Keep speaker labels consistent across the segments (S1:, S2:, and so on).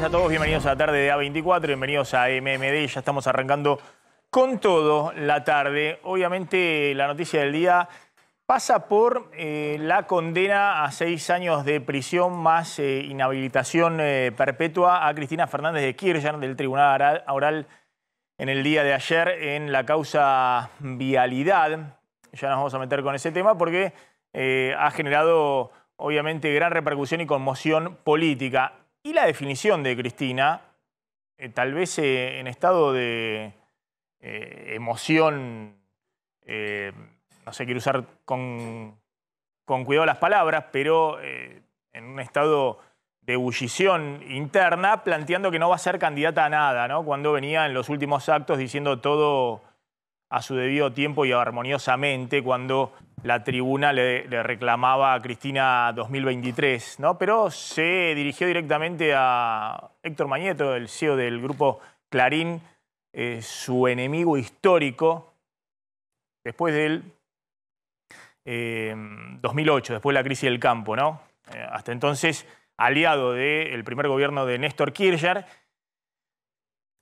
S1: a todos, bienvenidos a la tarde de A24, bienvenidos a MMD, ya estamos arrancando con todo la tarde. Obviamente la noticia del día pasa por la condena a 6 años de prisión más inhabilitación perpetua a Cristina Fernández de Kirchner del Tribunal Oral en el día de ayer en la causa Vialidad. Ya nos vamos a meter con ese tema porque ha generado obviamente gran repercusión y conmoción política. Y la definición de Cristina, tal vez en estado de emoción, no sé, quiero usar con cuidado las palabras, pero en un estado de ebullición interna, planteando que no va a ser candidata a nada, ¿no? Cuando venía en los últimos actos diciendo todo a su debido tiempo y armoniosamente, cuando la tribuna le reclamaba a Cristina 2023, ¿no? Pero se dirigió directamente a Héctor Mañeto, el CEO del grupo Clarín, su enemigo histórico, después del 2008, después de la crisis del campo, ¿no? Hasta entonces aliado del primer gobierno de Néstor Kirchner,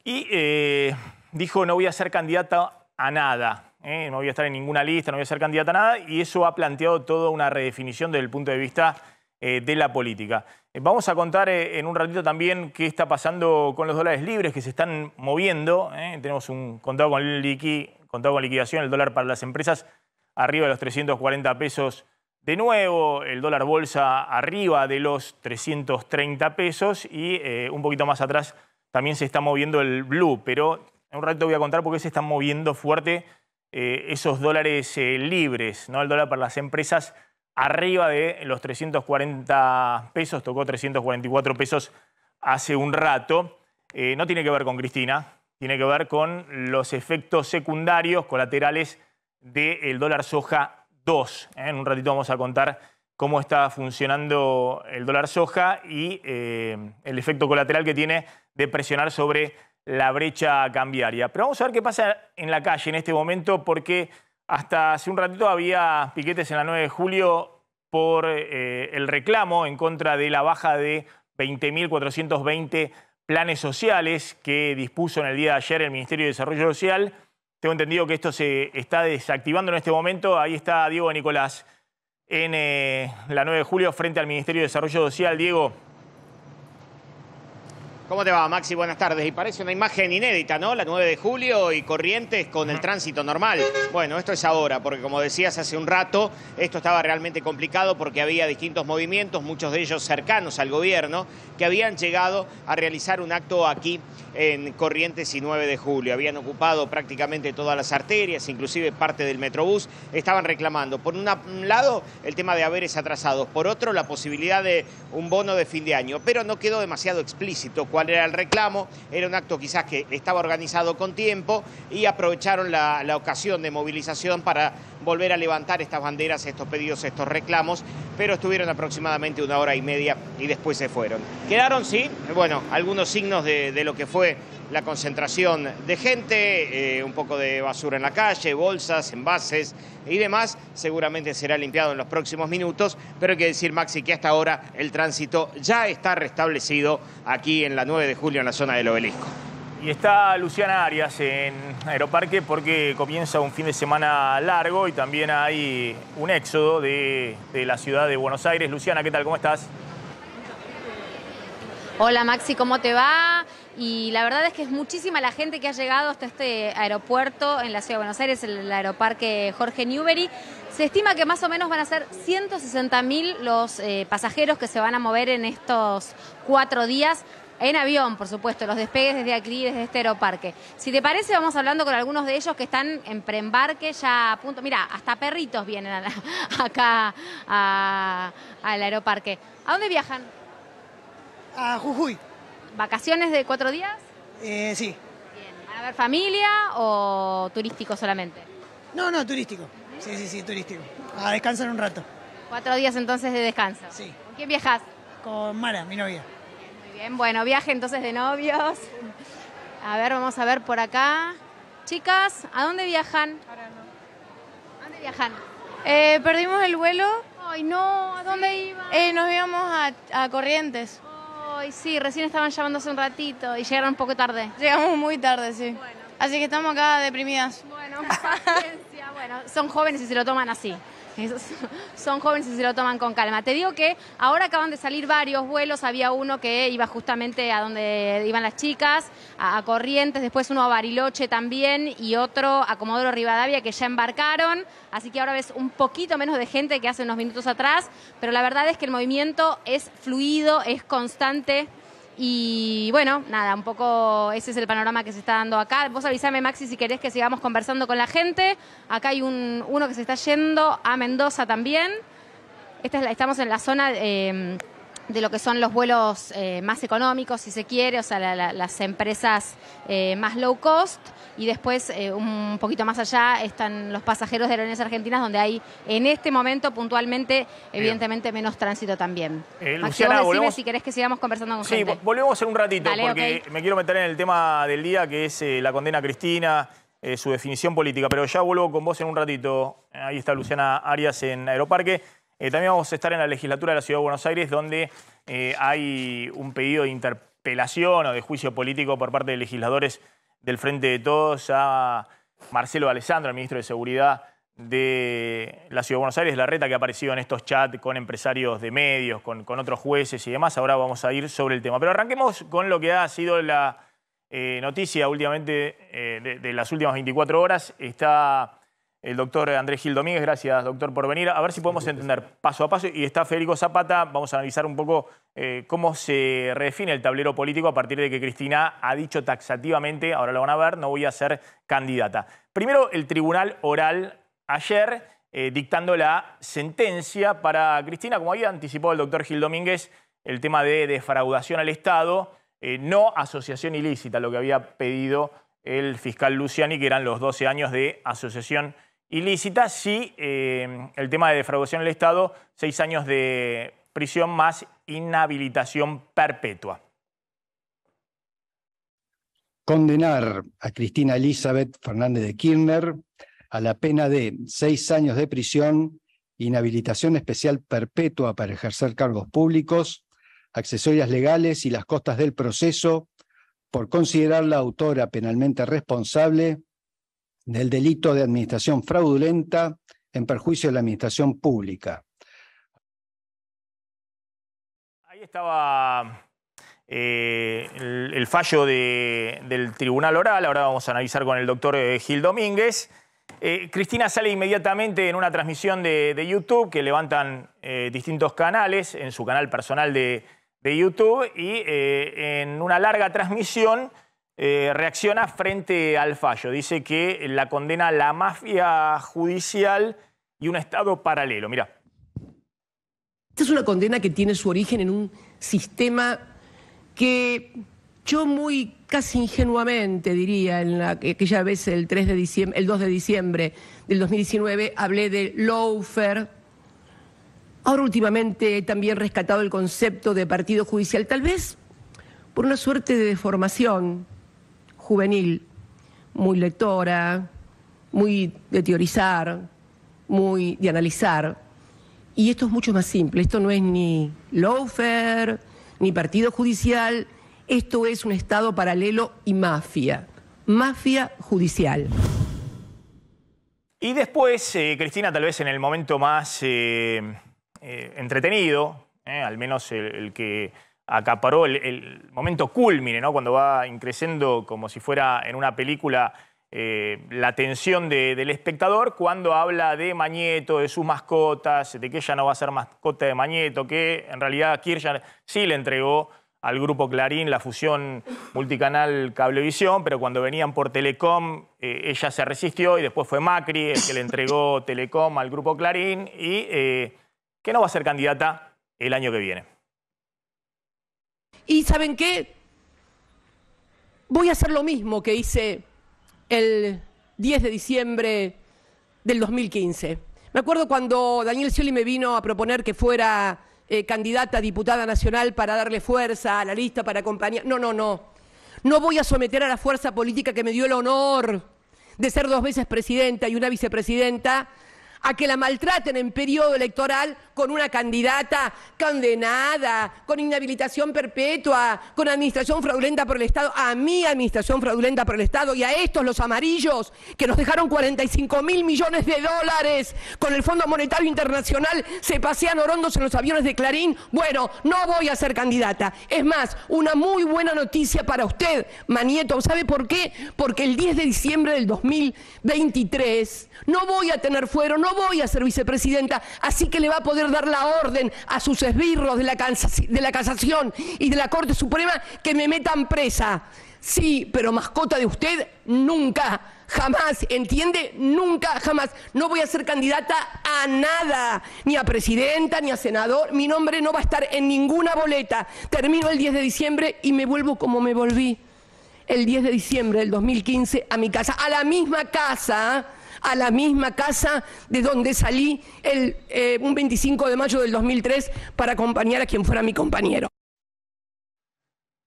S1: y dijo: no voy a ser candidata a nada, no voy a estar en ninguna lista, no voy a ser candidata a nada, y eso ha planteado toda una redefinición desde el punto de vista de la política. Vamos a contar en un ratito también qué está pasando con los dólares libres que se están moviendo. Tenemos un contado con liquidación, el dólar para las empresas arriba de los 340 pesos de nuevo, el dólar bolsa arriba de los 330 pesos y un poquito más atrás también se está moviendo el blue, pero en un rato voy a contar por qué se están moviendo fuerte esos dólares libres, ¿no? El dólar para las empresas arriba de los 340 pesos, tocó 344 pesos hace un rato. No tiene que ver con Cristina, tiene que ver con los efectos secundarios, colaterales del dólar soja 2. En un ratito vamos a contar cómo está funcionando el dólar soja y el efecto colateral que tiene de presionar sobre la brecha cambiaria. Pero vamos a ver qué pasa en la calle en este momento, porque hasta hace un ratito había piquetes en la 9 de julio por el reclamo en contra de la baja de 20.420 planes sociales que dispuso en el día de ayer el Ministerio de Desarrollo Social. Tengo entendido que esto se está desactivando en este momento. Ahí está Diego Nicolás en la 9 de julio frente al Ministerio de Desarrollo Social. Diego.
S2: ¿Cómo te va, Maxi? Buenas tardes. Y parece una imagen inédita, ¿no? La 9 de julio y Corrientes con el tránsito normal. Bueno, esto es ahora, porque como decías hace un rato, esto estaba realmente complicado porque había distintos movimientos, muchos de ellos cercanos al gobierno, que habían llegado a realizar un acto aquí en Corrientes y 9 de julio. Habían ocupado prácticamente todas las arterias, inclusive parte del Metrobús. Estaban reclamando, por un lado, el tema de haberes atrasados, por otro, la posibilidad de un bono de fin de año, pero no quedó demasiado explícito cuál era el reclamo. Era un acto quizás que estaba organizado con tiempo y aprovecharon la ocasión de movilización para volver a levantar estas banderas, estos pedidos, estos reclamos, pero estuvieron aproximadamente 1 hora y media y después se fueron. Quedaron, sí, bueno, algunos signos de lo que fue la concentración de gente, un poco de basura en la calle, bolsas, envases y demás. Seguramente será limpiado en los próximos minutos, pero hay que decir, Maxi, que hasta ahora el tránsito ya está restablecido aquí en la 9 de julio, en la zona del Obelisco.
S1: Y está Luciana Arias en Aeroparque porque comienza un fin de semana largo y también hay un éxodo de la ciudad de Buenos Aires. Luciana, ¿qué tal? ¿Cómo estás?
S3: Hola Maxi, ¿cómo te va? Y la verdad es que es muchísima la gente que ha llegado hasta este aeropuerto en la ciudad de Buenos Aires, el aeroparque Jorge Newbery. Se estima que más o menos van a ser 160.000 los pasajeros que se van a mover en estos 4 días. En avión, por supuesto, los despegues desde aquí, desde este aeroparque. Si te parece, vamos hablando con algunos de ellos que están en preembarque ya a punto. Mira, hasta perritos vienen acá al aeroparque. ¿A dónde viajan?
S4: A Jujuy.
S3: ¿Vacaciones de 4 días?
S4: Sí.
S3: Bien. ¿Van a ver familia o turístico solamente?
S4: No, turístico. Sí, turístico. A descansar un rato.
S3: 4 días entonces de descanso.
S4: Sí.
S3: ¿Con quién viajas?
S4: Con Mara, mi novia.
S3: Muy bien, bueno, viaje entonces de novios. A ver, vamos a ver por acá. Chicas, ¿a dónde viajan?
S5: Ahora no.
S3: ¿A dónde viajan?
S5: Perdimos el vuelo.
S3: Ay, no, ¿a dónde iban?
S5: Nos íbamos a Corrientes.
S3: Ay, sí, recién estaban llamando hace un ratito y llegaron un poco tarde.
S5: Llegamos muy tarde, sí.
S3: Bueno.
S5: Así que estamos acá deprimidas.
S3: Bueno, paciencia. Bueno, son jóvenes y se lo toman así. Son jóvenes y se lo toman con calma. Te digo que ahora acaban de salir varios vuelos. Había uno que iba justamente a donde iban las chicas, a Corrientes, después uno a Bariloche también y otro a Comodoro Rivadavia que ya embarcaron. Así que ahora ves un poquito menos de gente que hace unos minutos atrás, pero la verdad es que el movimiento es fluido, es constante. Y bueno, nada, un poco ese es el panorama que se está dando acá. Vos avísame, Maxi, si querés que sigamos conversando con la gente. Acá hay uno que se está yendo a Mendoza también. Estamos en la zona de lo que son los vuelos más económicos, si se quiere, o sea, las empresas más low cost. Y después, un poquito más allá, están los pasajeros de Aerolíneas Argentinas, donde hay, en este momento, puntualmente, evidentemente, menos tránsito también.
S1: Luciana,
S3: Maxi, decime si querés que sigamos conversando con gente.
S1: Sí, volvemos en un ratito,
S3: Dale,
S1: porque
S3: okay.
S1: me quiero meter en el tema del día, que es la condena a Cristina, su definición política. Pero ya vuelvo con vos en un ratito. Ahí está Luciana Arias en Aeroparque. También vamos a estar en la legislatura de la Ciudad de Buenos Aires, donde hay un pedido de interpelación o de juicio político por parte de legisladores del Frente de Todos a Marcelo Alessandro, el ministro de Seguridad de la Ciudad de Buenos Aires, Larreta, que ha aparecido en estos chats con empresarios de medios, con otros jueces y demás. Ahora vamos a ir sobre el tema. Pero arranquemos con lo que ha sido la noticia últimamente de las últimas 24 horas. Está el doctor Andrés Gil Domínguez. Gracias, doctor, por venir. A ver si podemos entender paso a paso. Y está Federico Zapata. Vamos a analizar un poco cómo se redefine el tablero político a partir de que Cristina ha dicho taxativamente, ahora lo van a ver, no voy a ser candidata. Primero, el tribunal oral ayer dictando la sentencia para Cristina. Como había anticipado el doctor Gil Domínguez, el tema de defraudación al Estado, no asociación ilícita, lo que había pedido el fiscal Luciani, que eran los 12 años de asociación ilícita. Sí, el tema de defraudación al Estado, 6 años de prisión más inhabilitación perpetua.
S6: Condenar a Cristina Elizabeth Fernández de Kirchner a la pena de 6 años de prisión, inhabilitación especial perpetua para ejercer cargos públicos, accesorias legales y las costas del proceso, por considerarla autora penalmente responsable del delito de administración fraudulenta en perjuicio de la administración pública.
S1: Ahí estaba el fallo del tribunal oral. Ahora vamos a analizar con el doctor Gil Domínguez. Cristina sale inmediatamente en una transmisión de YouTube que levantan distintos canales, en su canal personal de YouTube, y en una larga transmisión reacciona frente al fallo. Dice que la condena a la mafia judicial y un Estado paralelo. Mirá.
S7: Esta es una condena que tiene su origen en un sistema que yo muy casi ingenuamente diría, en aquella vez el 2 de diciembre del 2019, hablé de lawfare. Ahora últimamente he también rescatado el concepto de partido judicial, tal vez por una suerte de deformación juvenil, muy lectora, muy de teorizar, muy de analizar. Y esto es mucho más simple, esto no es ni lawfare, ni partido judicial, esto es un Estado paralelo y mafia judicial.
S1: Y después, Cristina, tal vez en el momento más entretenido, al menos el que acaparó el momento cúlmine, ¿no? Cuando va increciendo como si fuera en una película la tensión del espectador, cuando habla de Mañeto, de sus mascotas, de que ella no va a ser mascota de Mañeto, que en realidad Kirchner sí le entregó al grupo Clarín la fusión multicanal Cablevisión, pero cuando venían por Telecom ella se resistió y después fue Macri el que le entregó Telecom al grupo Clarín y que no va a ser candidata el año que viene.
S7: ¿Y saben qué? Voy a hacer lo mismo que hice el 10 de diciembre del 2015. Me acuerdo cuando Daniel Scioli me vino a proponer que fuera candidata a diputada nacional para darle fuerza a la lista, para acompañar. No. No voy a someter a la fuerza política que me dio el honor de ser 2 veces presidenta y una vicepresidenta a que la maltraten en periodo electoral con una candidata condenada, con inhabilitación perpetua, con administración fraudulenta por el Estado, a mi administración fraudulenta por el Estado y a estos, los amarillos, que nos dejaron 45.000 millones de dólares con el Fondo Monetario Internacional, se pasean orondos en los aviones de Clarín. Bueno, no voy a ser candidata. Es más, una muy buena noticia para usted, Manieto. ¿Sabe por qué? Porque el 10 de diciembre del 2023 no voy a tener fuero, no voy a ser vicepresidenta, así que le va a poder dar la orden a sus esbirros de la Casación y de la Corte Suprema que me metan presa. Sí, pero mascota de usted, nunca, jamás, ¿entiende? Nunca, jamás. No voy a ser candidata a nada, ni a presidenta, ni a senador. Mi nombre no va a estar en ninguna boleta. Termino el 10 de diciembre y me vuelvo como me volví el 10 de diciembre del 2015 a mi casa, a la misma casa de donde salí un 25 de mayo del 2003 para acompañar a quien fuera mi compañero.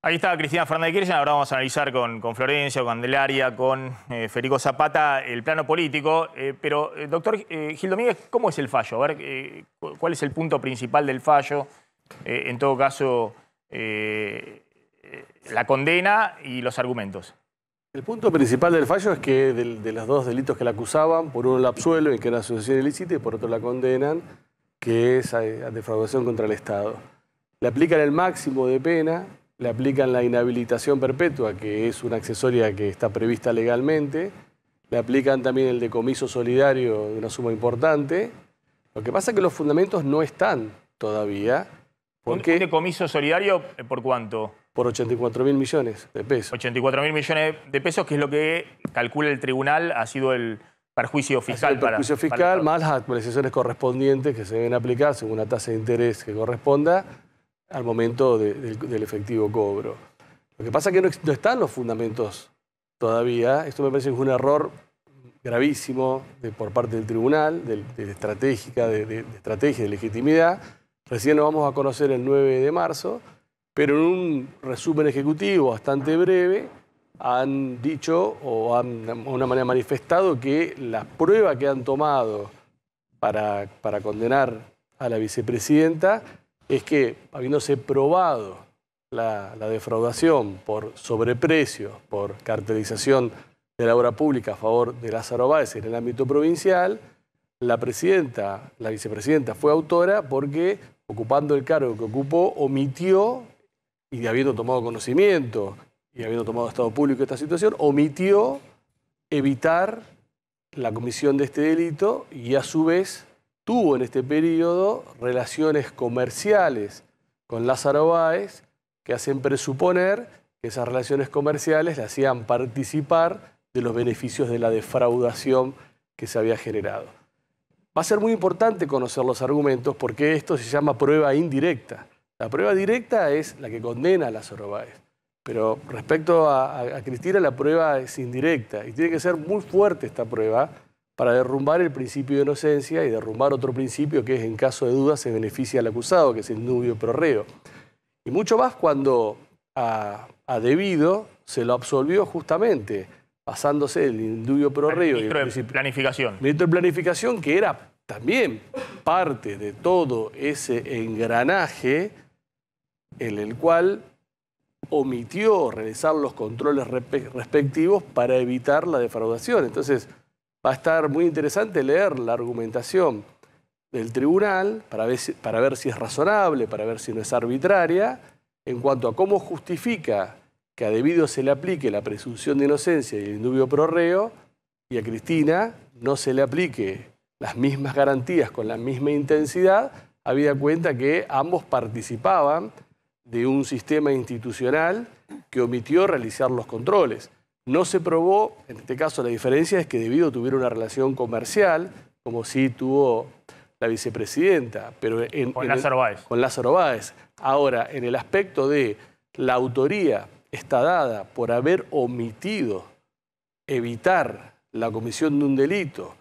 S1: Ahí está Cristina Fernández de Kirchner. Ahora vamos a analizar con Florencia, con Candelaria, con Federico Zapata el plano político. Pero, doctor Gil Domínguez, ¿cómo es el fallo? A ver, ¿cuál es el punto principal del fallo? En todo caso, la condena y los argumentos.
S8: El punto principal del fallo es que de los dos delitos que la acusaban, por uno la absuelven, que era asociación ilícita, y por otro la condenan, que es a defraudación contra el Estado. Le aplican el máximo de pena, le aplican la inhabilitación perpetua, que es una accesoria que está prevista legalmente, le aplican también el decomiso solidario de una suma importante. Lo que pasa es que los fundamentos no están todavía.
S1: ¿Un decomiso solidario por cuánto?
S8: Por 84.000 millones de pesos.
S1: 84.000 millones de pesos, que es lo que calcula el tribunal, ha sido el perjuicio fiscal.
S8: El perjuicio fiscal más las actualizaciones correspondientes que se deben aplicar según la tasa de interés que corresponda al momento del efectivo cobro. Lo que pasa es que no están los fundamentos todavía. Esto me parece que es un error gravísimo por parte del tribunal, de estrategia, de legitimidad. Recién lo vamos a conocer el 9 de marzo, pero en un resumen ejecutivo bastante breve han dicho o han de una manera manifestado que la prueba que han tomado para condenar a la vicepresidenta es que, habiéndose probado la defraudación por sobreprecio, por cartelización de la obra pública a favor de Lázaro Báez en el ámbito provincial, la vicepresidenta fue autora porque, ocupando el cargo que ocupó, omitió, y habiendo tomado conocimiento y habiendo tomado estado público esta situación, omitió evitar la comisión de este delito y a su vez tuvo en este periodo relaciones comerciales con Lázaro Báez que hacen presuponer que esas relaciones comerciales le hacían participar de los beneficios de la defraudación que se había generado. Va a ser muy importante conocer los argumentos porque esto se llama prueba indirecta. La prueba directa es la que condena a Lázaro Báez. Pero respecto a Cristina, la prueba es indirecta y tiene que ser muy fuerte esta prueba para derrumbar el principio de inocencia y derrumbar otro principio que es, en caso de duda, se beneficia al acusado, que es el nubio pro reo. Y mucho más cuando a Devido se lo absolvió justamente basándose en el indubio pro reo.
S1: Ministro de Planificación.
S8: Ministro de Planificación, que era también parte de todo ese engranaje en el cual omitió realizar los controles respectivos para evitar la defraudación. Entonces, va a estar muy interesante leer la argumentación del tribunal para ver si es razonable, para ver si no es arbitraria, en cuanto a cómo justifica que a Devido se le aplique la presunción de inocencia y el indubio pro reo, y a Cristina no se le aplique las mismas garantías con la misma intensidad, habida cuenta que ambos participaban de un sistema institucional que omitió realizar los controles. No se probó, en este caso la diferencia es que Devido tuviera una relación comercial, como sí tuvo la vicepresidenta, pero
S1: con Lázaro Báez.
S8: Con Lázaro Báez. Ahora, en el aspecto de la autoría está dada por haber omitido evitar la comisión de un delito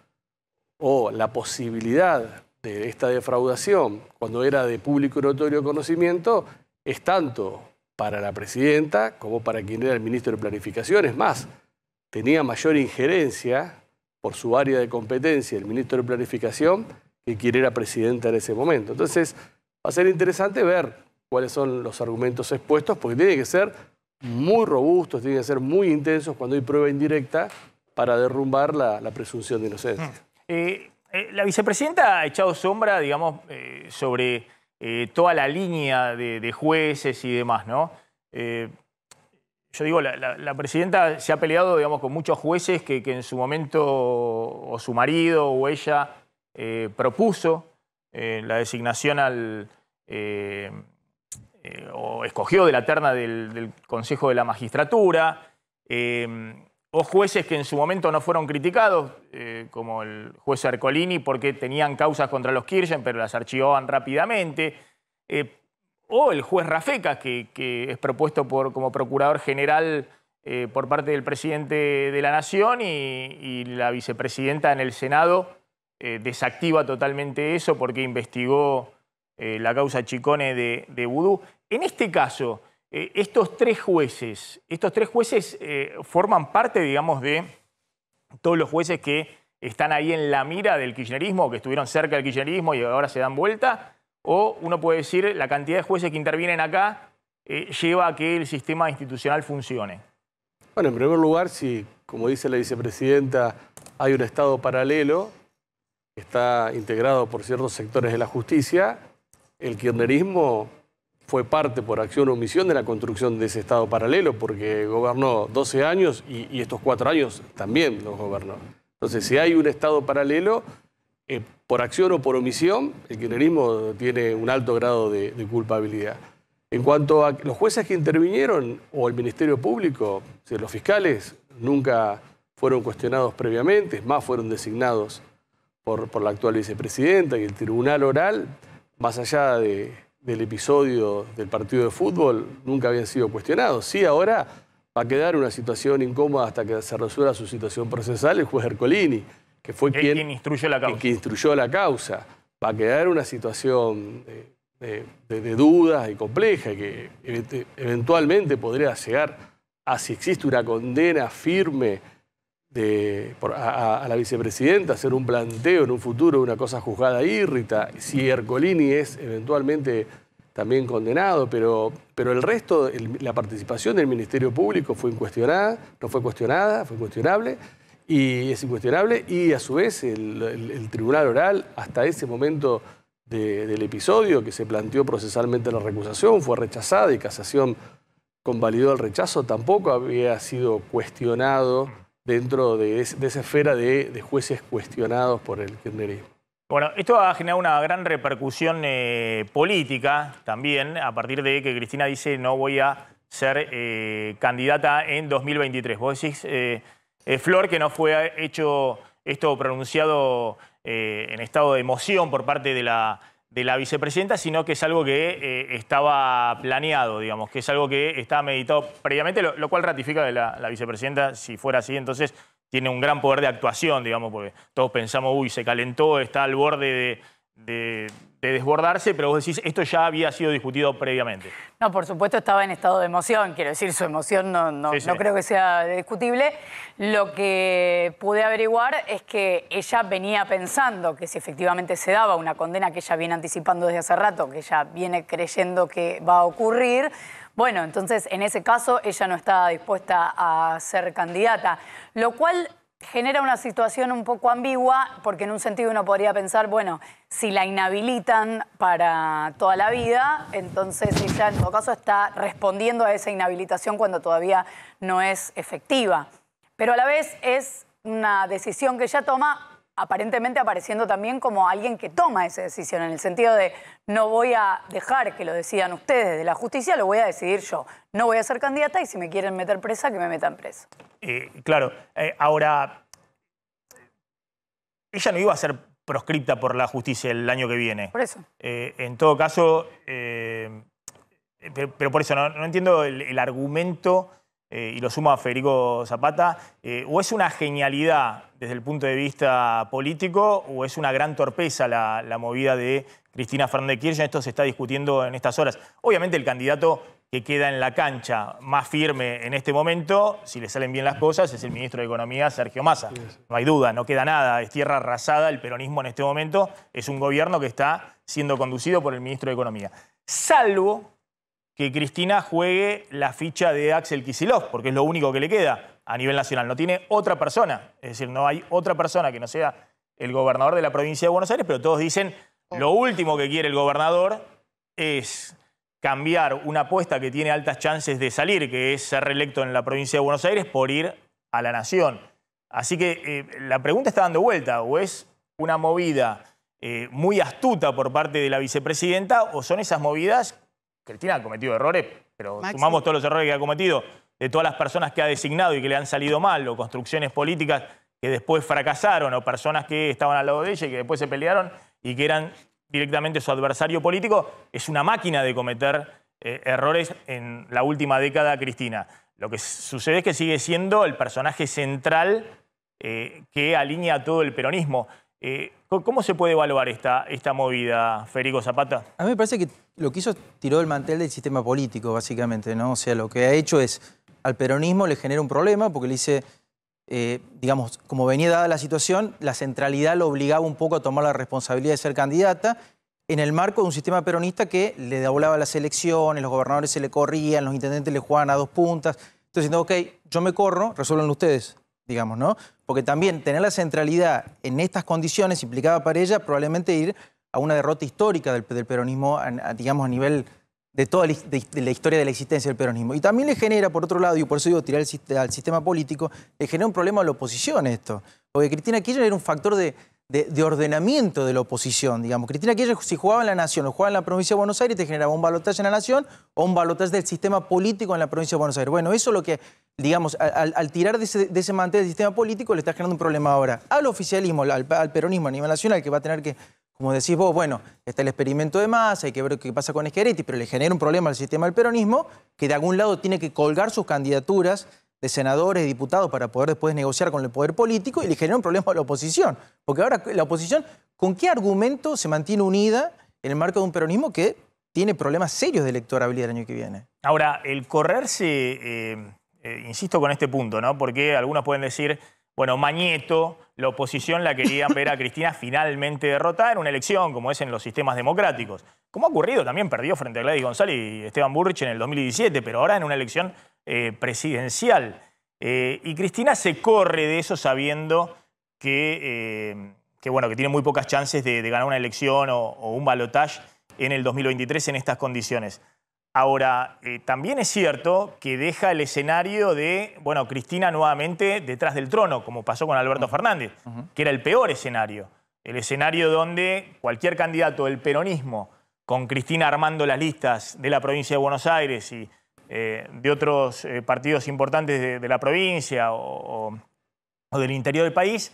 S8: o la posibilidad de esta defraudación cuando era de público y notorio conocimiento, es tanto para la presidenta como para quien era el ministro de Planificación. Es más, tenía mayor injerencia por su área de competencia, el ministro de Planificación, que quien era presidenta en ese momento. Entonces, va a ser interesante ver cuáles son los argumentos expuestos, porque tienen que ser muy robustos, tienen que ser muy intensos cuando hay prueba indirecta para derrumbar la presunción de inocencia.
S1: La vicepresidenta ha echado sombra, digamos, sobre toda la línea de jueces y demás, ¿no? Yo digo, la presidenta se ha peleado, digamos, con muchos jueces que en su momento o su marido o ella propuso la designación o escogió de la terna del Consejo de la Magistratura, o jueces que en su momento no fueron criticados, como el juez Ercolini, porque tenían causas contra los Kirchner, pero las archivaban rápidamente, o el juez Rafecas, que es propuesto como procurador general por parte del presidente de la Nación, y la vicepresidenta en el Senado desactiva totalmente eso porque investigó la causa Chicone de Vudú. En este caso, estos tres jueces forman parte, digamos, de todos los jueces que están ahí en la mira del kirchnerismo, que estuvieron cerca del kirchnerismo y ahora se dan vuelta. O uno puede decir, la cantidad de jueces que intervienen acá lleva a que el sistema institucional funcione.
S8: Bueno, en primer lugar, si, como dice la vicepresidenta, hay un Estado paralelo que está integrado por ciertos sectores de la justicia, el kirchnerismo fue parte por acción o omisión de la construcción de ese Estado paralelo, porque gobernó 12 años y estos 4 años también los gobernó. Entonces, si hay un Estado paralelo, por acción o por omisión, el kirchnerismo tiene un alto grado de culpabilidad. En cuanto a los jueces que intervinieron, o el Ministerio Público, los fiscales nunca fueron cuestionados previamente, es más, fueron designados por la actual vicepresidenta, y el Tribunal Oral, más allá del episodio del partido de fútbol, nunca habían sido cuestionados. Sí, ahora va a quedar una situación incómoda hasta que se resuelva su situación procesal el juez Ercolini, que fue quien instruyó la causa. Que instruyó la causa. Va a quedar una situación de dudas y compleja, y que eventualmente podría llegar a, si existe una condena firme a la vicepresidenta, hacer un planteo en un futuro de una cosa juzgada írrita, si Ercolini es eventualmente también condenado, pero el resto, la participación del Ministerio Público fue incuestionada, no fue cuestionada, fue cuestionable, y es incuestionable, y a su vez el Tribunal Oral, hasta ese momento del episodio que se planteó procesalmente la recusación, fue rechazada y casación convalidó el rechazo, tampoco había sido cuestionado dentro de esa esfera de jueces cuestionados por el kirchnerismo.
S1: Bueno, esto ha generado una gran repercusión política también, a partir de que Cristina dice no voy a ser candidata en 2023. Vos decís, Flor, que no fue hecho esto pronunciado en estado de emoción por parte de la vicepresidenta, sino que es algo que estaba planeado, digamos, que es algo que estaba meditado previamente, lo cual ratifica que la vicepresidenta, si fuera así, entonces tiene un gran poder de actuación, digamos, porque todos pensamos, uy, se calentó, está al borde de desbordarse, pero vos decís, esto ya había sido discutido previamente.
S9: No, por supuesto estaba en estado de emoción, quiero decir, su emoción no creo que sea discutible. Lo que pude averiguar es que ella venía pensando que si efectivamente se daba una condena que ella viene anticipando desde hace rato, que ella viene creyendo que va a ocurrir, bueno, entonces en ese caso ella no está dispuesta a ser candidata, lo cual genera una situación un poco ambigua, porque en un sentido uno podría pensar, bueno, si la inhabilitan para toda la vida, entonces ella en todo caso está respondiendo a esa inhabilitación cuando todavía no es efectiva. Pero a la vez es una decisión que ella toma, aparentemente apareciendo también como alguien que toma esa decisión, en el sentido de no voy a dejar que lo decidan ustedes de la justicia, lo voy a decidir yo. No voy a ser candidata y si me quieren meter presa, que me metan presa.
S1: Claro, ahora, ella no iba a ser proscripta por la justicia el año que viene.
S9: Por eso.
S1: En todo caso, pero por eso no entiendo el argumento, y lo sumo a Federico Zapata, o es una genialidad desde el punto de vista político o es una gran torpeza la movida de Cristina Fernández de Kirchner. Esto se está discutiendo en estas horas. Obviamente el candidato que queda en la cancha más firme en este momento, si le salen bien las cosas, es el ministro de Economía, Sergio Massa. No hay duda, no queda nada, es tierra arrasada el peronismo en este momento, es un gobierno que está siendo conducido por el ministro de Economía. Salvo que Cristina juegue la ficha de Axel Kicillof, porque es lo único que le queda a nivel nacional. No tiene otra persona, es decir, no hay otra persona que no sea el gobernador de la provincia de Buenos Aires, pero todos dicen lo último que quiere el gobernador es cambiar una apuesta que tiene altas chances de salir, que es ser reelecto en la provincia de Buenos Aires, por ir a la Nación. Así que la pregunta está dando vuelta, o es una movida muy astuta por parte de la vicepresidenta, o son esas movidas. Cristina ha cometido errores, pero sumamos todos los errores que ha cometido, de todas las personas que ha designado y que le han salido mal, o construcciones políticas que después fracasaron, o personas que estaban al lado de ella y que después se pelearon y que eran directamente su adversario político. Es una máquina de cometer errores en la última década, Cristina. Lo que sucede es que sigue siendo el personaje central que alinea todo el peronismo. ¿Cómo se puede evaluar esta movida, Federico Zapata?
S10: A mí me parece que lo que hizo es tiró el mantel del sistema político, básicamente, ¿no? O sea, lo que ha hecho es, al peronismo le genera un problema porque le dice, digamos, como venía dada la situación, la centralidad lo obligaba un poco a tomar la responsabilidad de ser candidata en el marco de un sistema peronista que le doblaba las elecciones, los gobernadores se le corrían, los intendentes le jugaban a dos puntas. Entonces, diciendo, ok, yo me corro, resuélvanlo ustedes, digamos, ¿no? Porque también tener la centralidad en estas condiciones implicaba para ella probablemente ir a una derrota histórica del peronismo, digamos, a nivel de toda la historia de la existencia del peronismo. Y también le genera, por otro lado, y por eso digo tirar al sistema político, le genera un problema a la oposición esto. Porque Cristina Kirchner era un factor de ordenamiento de la oposición, digamos. Cristina Kirchner, si jugaba en la Nación o jugaba en la provincia de Buenos Aires, te generaba un balotaje en la Nación o un balotaje del sistema político en la provincia de Buenos Aires. Bueno, eso es lo que, digamos, al tirar de ese mantel del sistema político le está generando un problema ahora al oficialismo, al peronismo a nivel nacional, que va a tener que, como decís vos, bueno, está el experimento de Massa, hay que ver qué pasa con Schiaretti, pero le genera un problema al sistema del peronismo, que de algún lado tiene que colgar sus candidaturas de senadores y diputados para poder después negociar con el poder político, y le genera un problema a la oposición. Porque ahora la oposición, ¿con qué argumento se mantiene unida en el marco de un peronismo que tiene problemas serios de electorabilidad el año que viene?
S1: Ahora, el correrse, insisto con este punto, ¿no? Porque algunos pueden decir, bueno, Mañeto, la oposición la querían ver a Cristina finalmente derrotada en una elección, como es en los sistemas democráticos. Como ha ocurrido, también perdió frente a Gladys González y Esteban Bullrich en el 2017, pero ahora en una elección presidencial. Y Cristina se corre de eso sabiendo que tiene muy pocas chances de ganar una elección o un balotaje en el 2023 en estas condiciones. Ahora, también es cierto que deja el escenario de, bueno, Cristina nuevamente detrás del trono, como pasó con Alberto Fernández, que era el peor escenario. El escenario donde cualquier candidato del peronismo, con Cristina armando las listas de la provincia de Buenos Aires y de otros partidos importantes de la provincia o del interior del país,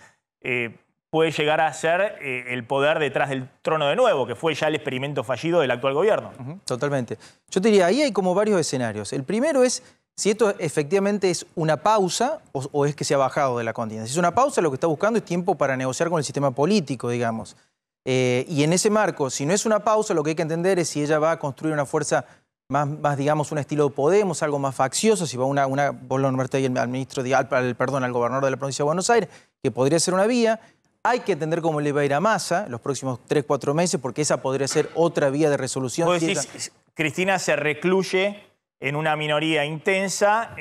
S1: puede llegar a ser el poder detrás del trono de nuevo, que fue ya el experimento fallido del actual gobierno.
S10: Totalmente. Yo te diría, ahí hay como varios escenarios. El primero es si esto efectivamente es una pausa o es que se ha bajado de la contienda. Si es una pausa, lo que está buscando es tiempo para negociar con el sistema político, digamos. Y en ese marco, si no es una pausa, lo que hay que entender es si ella va a construir una fuerza más digamos, un estilo de Podemos, algo más faccioso, si va vos lo nombraste ahí al ministro, al gobernador de la provincia de Buenos Aires, que podría ser una vía. Hay que entender cómo le va a ir a Massa los próximos 3-4 meses, porque esa podría ser otra vía de resolución.
S1: Vos decís, Cristina se recluye en una minoría intensa,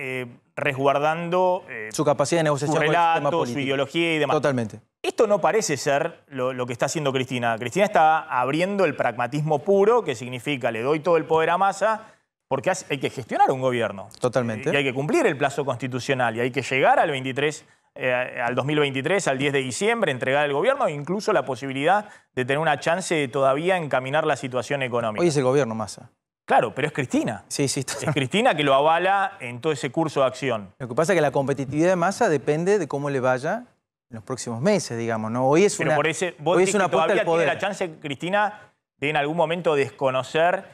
S1: resguardando
S10: su capacidad de negociación,
S1: su relato, su ideología y demás.
S10: Totalmente.
S1: Esto no parece ser lo que está haciendo Cristina. Cristina está abriendo el pragmatismo puro, que significa le doy todo el poder a Massa, porque hay que gestionar un gobierno.
S10: Totalmente.
S1: Y hay que cumplir el plazo constitucional, y hay que llegar al 2023, al 10 de diciembre, entregar el gobierno e incluso la posibilidad de tener una chance de todavía encaminar la situación económica.
S10: Hoy es el gobierno, Massa.
S1: Claro, pero es Cristina.
S10: Sí.
S1: Es Cristina que lo avala en todo ese curso de acción.
S10: Lo que pasa es que la competitividad de Massa depende de cómo le vaya en los próximos meses, digamos, ¿no? Hoy es una apuesta al poder.
S1: ¿Tiene la chance, Cristina, de en algún momento desconocer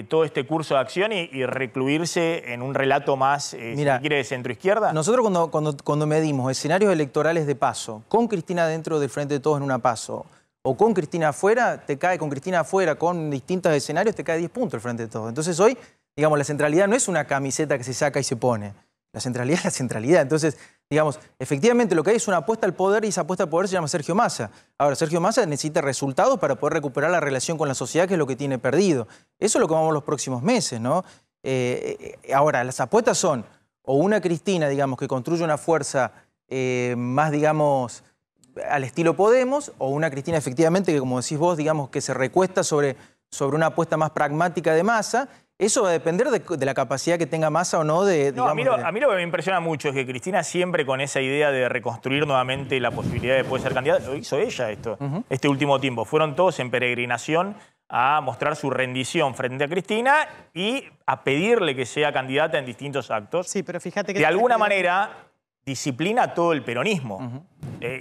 S1: todo este curso de acción y recluirse en un relato más,
S10: Mira,
S1: si quiere, de centroizquierda?
S10: Nosotros cuando medimos escenarios electorales de paso, con Cristina dentro del Frente de Todos en una paso, o con Cristina afuera, con Cristina afuera, con distintos escenarios, te cae 10 puntos el Frente de Todos. Entonces hoy digamos, la centralidad no es una camiseta que se saca y se pone. La centralidad es la centralidad. Entonces, digamos, efectivamente lo que hay es una apuesta al poder y esa apuesta al poder se llama Sergio Massa. Ahora, Sergio Massa necesita resultados para poder recuperar la relación con la sociedad, que es lo que tiene perdido. Eso es lo que vamos a ver los próximos meses, ¿no? Ahora, las apuestas son o una Cristina, digamos, que construye una fuerza más, digamos, al estilo Podemos, o una Cristina efectivamente que, como decís vos, digamos, que se recuesta sobre una apuesta más pragmática de Massa. Eso va a depender de la capacidad que tenga Massa o no de...
S1: No, digamos, a mí lo que me impresiona mucho es que Cristina siempre con esa idea de reconstruir nuevamente la posibilidad de poder ser candidata, lo hizo ella esto, este último tiempo. Fueron todos en peregrinación a mostrar su rendición frente a Cristina y a pedirle que sea candidata en distintos actos.
S11: Sí, pero fíjate que...
S1: De alguna manera disciplina a todo el peronismo,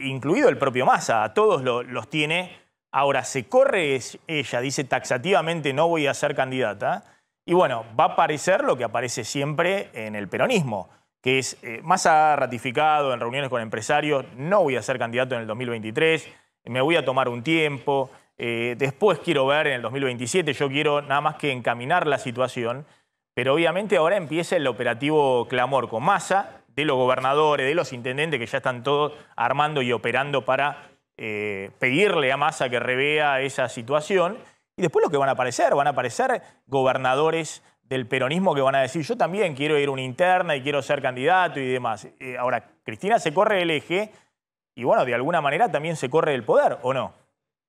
S1: incluido el propio Massa, a todos los tiene. Ahora, se corre ella, dice taxativamente no voy a ser candidata. Y bueno, va a aparecer lo que aparece siempre en el peronismo, que es Massa ha ratificado en reuniones con empresarios, no voy a ser candidato en el 2023, me voy a tomar un tiempo, después quiero ver en el 2027, yo quiero nada más que encaminar la situación, pero obviamente ahora empieza el operativo clamor con Massa, de los gobernadores, de los intendentes que ya están todos armando y operando para pedirle a Massa que revea esa situación. Y después lo que van a aparecer gobernadores del peronismo que van a decir yo también quiero ir a una interna y quiero ser candidato y demás. Ahora, Cristina se corre el eje y bueno, de alguna manera también se corre el poder, ¿o no?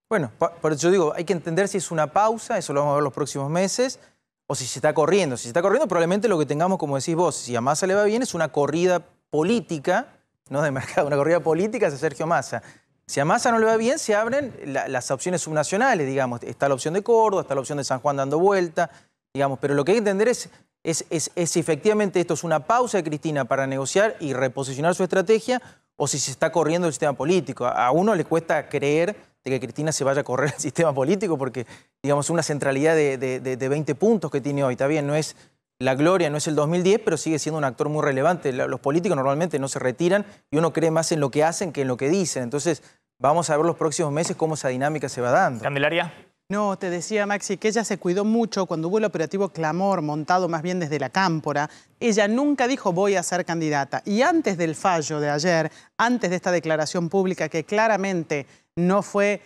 S10: Bueno, por eso yo digo, hay que entender si es una pausa, eso lo vamos a ver los próximos meses, o si se está corriendo. Si se está corriendo, probablemente lo que tengamos, como decís vos, si a Massa le va bien, es una corrida política, no de mercado, una corrida política hacia Sergio Massa. Si a Massa no le va bien, se abren las opciones subnacionales, digamos. Está la opción de Córdoba, está la opción de San Juan dando vuelta, digamos. Pero lo que hay que entender es si efectivamente esto es una pausa de Cristina para negociar y reposicionar su estrategia o si se está corriendo el sistema político. A uno le cuesta creer de que Cristina se vaya a correr el sistema político porque, digamos, una centralidad de 20 puntos que tiene hoy. Está bien, no es la gloria, no es el 2010, pero sigue siendo un actor muy relevante. Los políticos normalmente no se retiran y uno cree más en lo que hacen que en lo que dicen. Entonces, vamos a ver los próximos meses cómo esa dinámica se va dando.
S1: Candelaria.
S11: No, te decía, Maxi, que ella se cuidó mucho cuando hubo el operativo Clamor, montado más bien desde la Cámpora. Ella nunca dijo voy a ser candidata. Y antes del fallo de ayer, antes de esta declaración pública que claramente no fue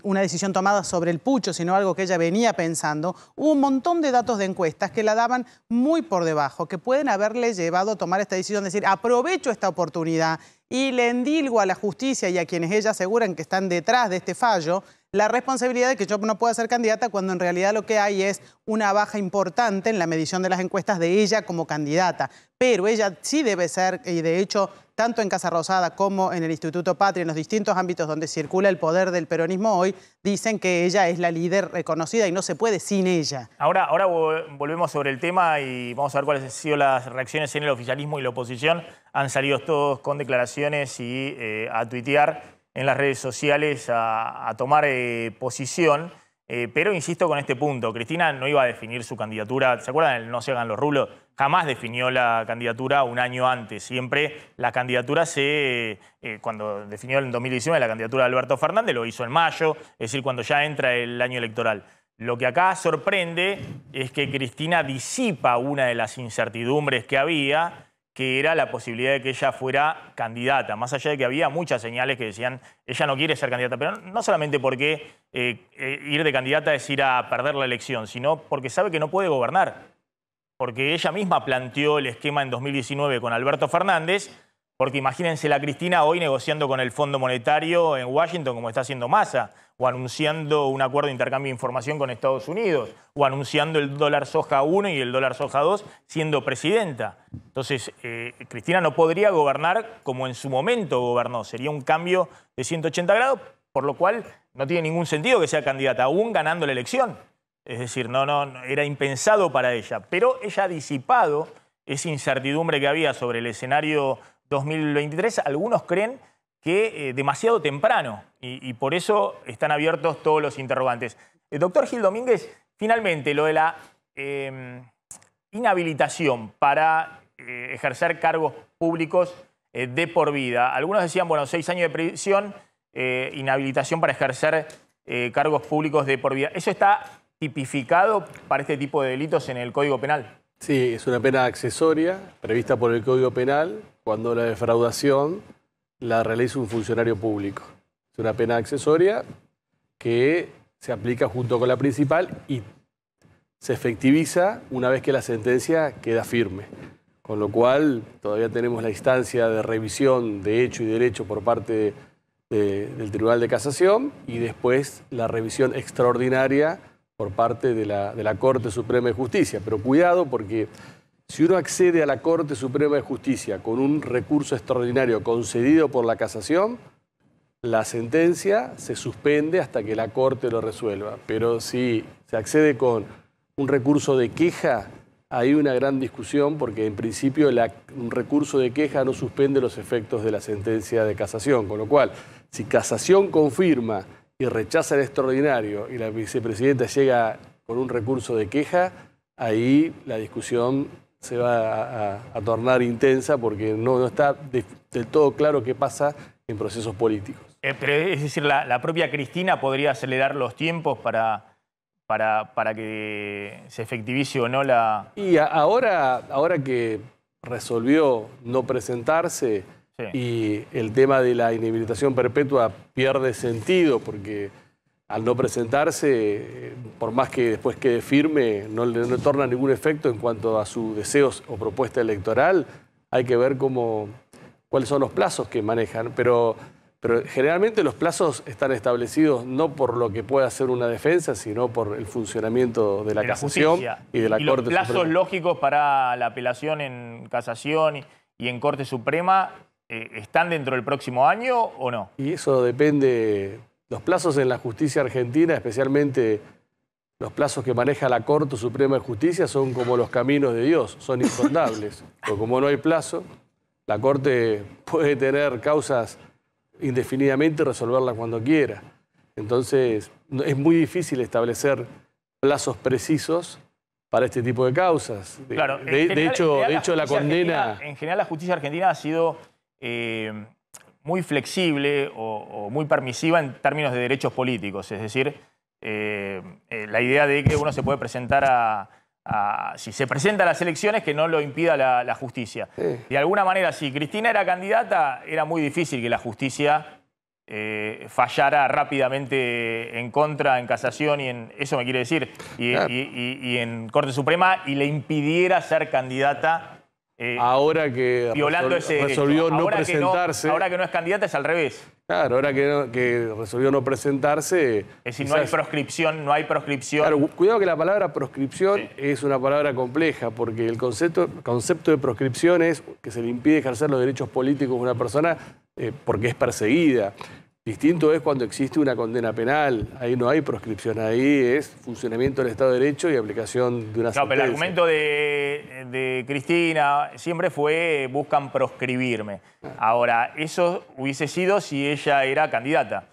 S11: una decisión tomada sobre el pucho, sino algo que ella venía pensando, hubo un montón de datos de encuestas que la daban muy por debajo, que pueden haberle llevado a tomar esta decisión, de decir, aprovecho esta oportunidad y le endilgo a la justicia y a quienes ella aseguran que están detrás de este fallo la responsabilidad de que yo no pueda ser candidata cuando en realidad lo que hay es una baja importante en la medición de las encuestas de ella como candidata. Pero ella sí debe ser, y de hecho, tanto en Casa Rosada como en el Instituto Patria, en los distintos ámbitos donde circula el poder del peronismo hoy, dicen que ella es la líder reconocida y no se puede sin ella.
S1: Ahora volvemos sobre el tema y vamos a ver cuáles han sido las reacciones en el oficialismo y la oposición. Han salido todos con declaraciones y a tuitear en las redes sociales a tomar posición, pero insisto con este punto, Cristina no iba a definir su candidatura, ¿se acuerdan del no se hagan los rulos? Jamás definió la candidatura un año antes, siempre la candidatura cuando definió en 2019 la candidatura de Alberto Fernández, lo hizo en mayo, es decir, cuando ya entra el año electoral. Lo que acá sorprende es que Cristina disipa una de las incertidumbres que había, que era la posibilidad de que ella fuera candidata, más allá de que había muchas señales que decían ella no quiere ser candidata, pero no solamente porque ir de candidata es ir a perder la elección, sino porque sabe que no puede gobernar, porque ella misma planteó el esquema en 2019 con Alberto Fernández, porque imagínense la Cristina hoy negociando con el Fondo Monetario en Washington como está haciendo Massa, o anunciando un acuerdo de intercambio de información con Estados Unidos, o anunciando el dólar soja 1 y el dólar soja 2 siendo presidenta. Entonces, Cristina no podría gobernar como en su momento gobernó. Sería un cambio de 180 grados, por lo cual no tiene ningún sentido que sea candidata, aún ganando la elección. Es decir, no era impensado para ella. Pero ella ha disipado esa incertidumbre que había sobre el escenario 2023. Algunos creen que demasiado temprano y por eso están abiertos todos los interrogantes. Doctor Gil Domínguez, finalmente lo de la inhabilitación para ejercer cargos públicos de por vida. Algunos decían, bueno, 6 años de prisión, inhabilitación para ejercer cargos públicos de por vida. ¿Eso está tipificado para este tipo de delitos en el Código Penal?
S8: Sí, es una pena accesoria prevista por el Código Penal cuando la defraudación la realiza un funcionario público. Es una pena accesoria que se aplica junto con la principal y se efectiviza una vez que la sentencia queda firme. Con lo cual todavía tenemos la instancia de revisión de hecho y derecho por parte del Tribunal de Casación y después la revisión extraordinaria por parte de la Corte Suprema de Justicia. Pero cuidado porque si uno accede a la Corte Suprema de Justicia con un recurso extraordinario concedido por la Casación, la sentencia se suspende hasta que la Corte lo resuelva. Pero si se accede con un recurso de queja, hay una gran discusión porque en principio un recurso de queja no suspende los efectos de la sentencia de casación. Con lo cual, si Casación confirma y rechaza el extraordinario y la vicepresidenta llega con un recurso de queja, ahí la discusión se va a tornar intensa porque no está del todo claro qué pasa en procesos políticos.
S1: Pero es decir, la propia Cristina podría acelerar los tiempos para que se efectivice o no la...
S8: Y ahora que resolvió no presentarse, sí, y el tema de la inhabilitación perpetua pierde sentido porque al no presentarse, por más que después quede firme, no le torna ningún efecto en cuanto a sus deseos o propuesta electoral. Hay que ver cuáles son los plazos que manejan, pero generalmente los plazos están establecidos no por lo que pueda hacer una defensa, sino por el funcionamiento de la Casación y de la Corte Suprema.
S1: ¿Y los plazos lógicos para la apelación en Casación y en Corte Suprema están dentro del próximo año o no?
S8: Y eso depende. Los plazos en la justicia argentina, especialmente los plazos que maneja la Corte Suprema de Justicia, son como los caminos de Dios, son insondables. Porque como no hay plazo, la Corte puede tener causas indefinidamente y resolverla cuando quiera. Entonces, es muy difícil establecer plazos precisos para este tipo de causas.
S1: Claro,
S8: de hecho, la condena...
S1: En general, la justicia argentina ha sido muy flexible o muy permisiva en términos de derechos políticos. Es decir, la idea de que uno se puede presentar si se presenta a las elecciones, que no lo impida la justicia. Sí. De alguna manera, si Cristina era candidata, era muy difícil que la justicia fallara rápidamente en contra, en Casación y en... Eso me quiere decir. Y en Corte Suprema, y le impidiera ser candidata...
S8: ahora que
S1: violando
S8: resolvió no presentarse.
S1: Ahora que no es candidata es al revés.
S8: Claro, ahora que resolvió no presentarse...
S1: Es decir, no hay proscripción, no hay proscripción.
S8: Claro, cuidado que la palabra proscripción es una palabra compleja, porque el concepto de proscripción es que se le impide ejercer los derechos políticos a una persona porque es perseguida. Distinto es cuando existe una condena penal. Ahí no hay proscripción, ahí es funcionamiento del Estado de Derecho y aplicación de una sentencia.
S1: Pero el argumento de Cristina siempre fue buscan proscribirme. Ahora, eso hubiese sido si ella era candidata.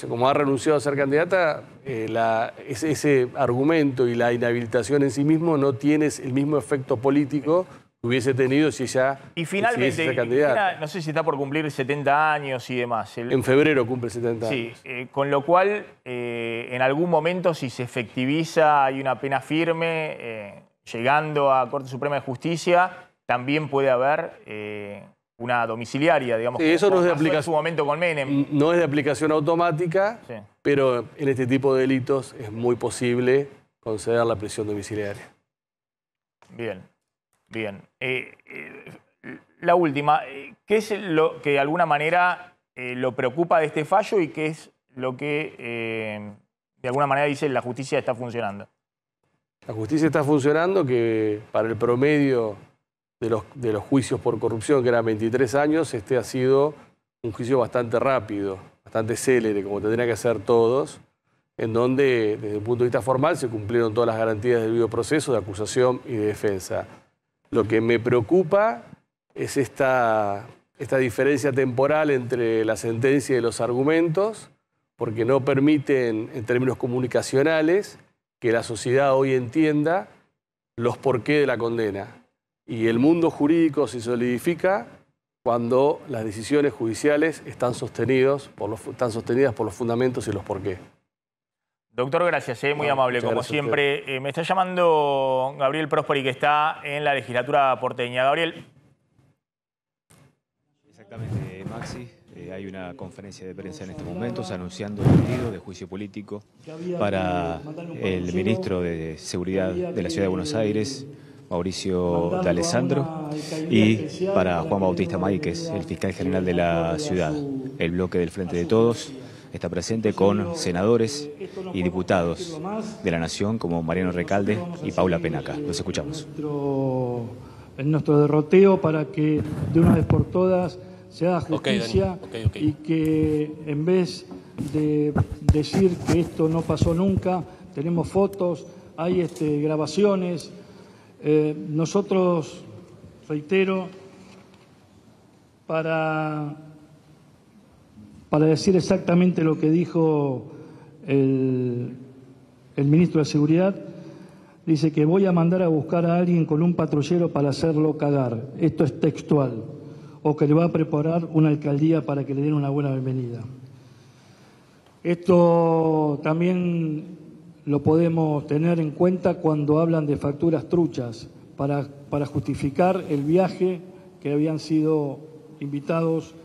S8: Como ha renunciado a ser candidata, ese argumento y la inhabilitación en sí mismo no tiene el mismo efecto político que hubiese tenido si ella
S1: y finalmente, candidata. No sé si está por cumplir 70 años y demás.
S8: En febrero cumple 70 años.
S1: Sí, con lo cual, en algún momento, si se efectiviza, hay una pena firme, llegando a Corte Suprema de Justicia, también puede haber una domiciliaria, digamos.
S8: Sí, eso no es de aplicación.
S1: En su momento con Menem.
S8: No es de aplicación automática, sí, pero en este tipo de delitos es muy posible conceder la prisión domiciliaria.
S1: Bien. Bien. La última, ¿qué es lo que de alguna manera lo preocupa de este fallo y qué es lo que de alguna manera dice la justicia está funcionando?
S8: La justicia está funcionando, que para el promedio de los juicios por corrupción, que eran 23 años, este ha sido un juicio bastante rápido, bastante célere, como tendrían que ser todos, en donde desde el punto de vista formal se cumplieron todas las garantías del debido proceso de acusación y de defensa. Lo que me preocupa es esta diferencia temporal entre la sentencia y los argumentos, porque no permiten, en términos comunicacionales, que la sociedad hoy entienda los porqué de la condena. Y el mundo jurídico se solidifica cuando las decisiones judiciales están sostenidas por los fundamentos y los porqués.
S1: Doctor, gracias, muy amable, como siempre. Me está llamando Gabriel Prosperi, que está en la legislatura porteña. Gabriel.
S12: Exactamente, Maxi. Hay una conferencia de prensa en estos momentos anunciando el pedido de juicio político para el ministro de Seguridad de la Ciudad de Buenos Aires, Mauricio D'Alessandro, y para Juan Bautista Máiquez, el fiscal general de la ciudad. El bloque del Frente de Todos está presente con senadores y diputados de la Nación como Mariano Recalde y Paula Penaca. Los escuchamos.
S13: En nuestro derroteo para que de una vez por todas se haga justicia y que en vez de decir que esto no pasó nunca, tenemos fotos, hay grabaciones. Nosotros, reitero, para decir exactamente lo que dijo el ministro de Seguridad, dice que voy a mandar a buscar a alguien con un patrullero para hacerlo cagar. Esto es textual. O que le va a preparar una alcaldía para que le den una buena bienvenida. Esto también lo podemos tener en cuenta cuando hablan de facturas truchas, para justificar el viaje que habían sido invitados.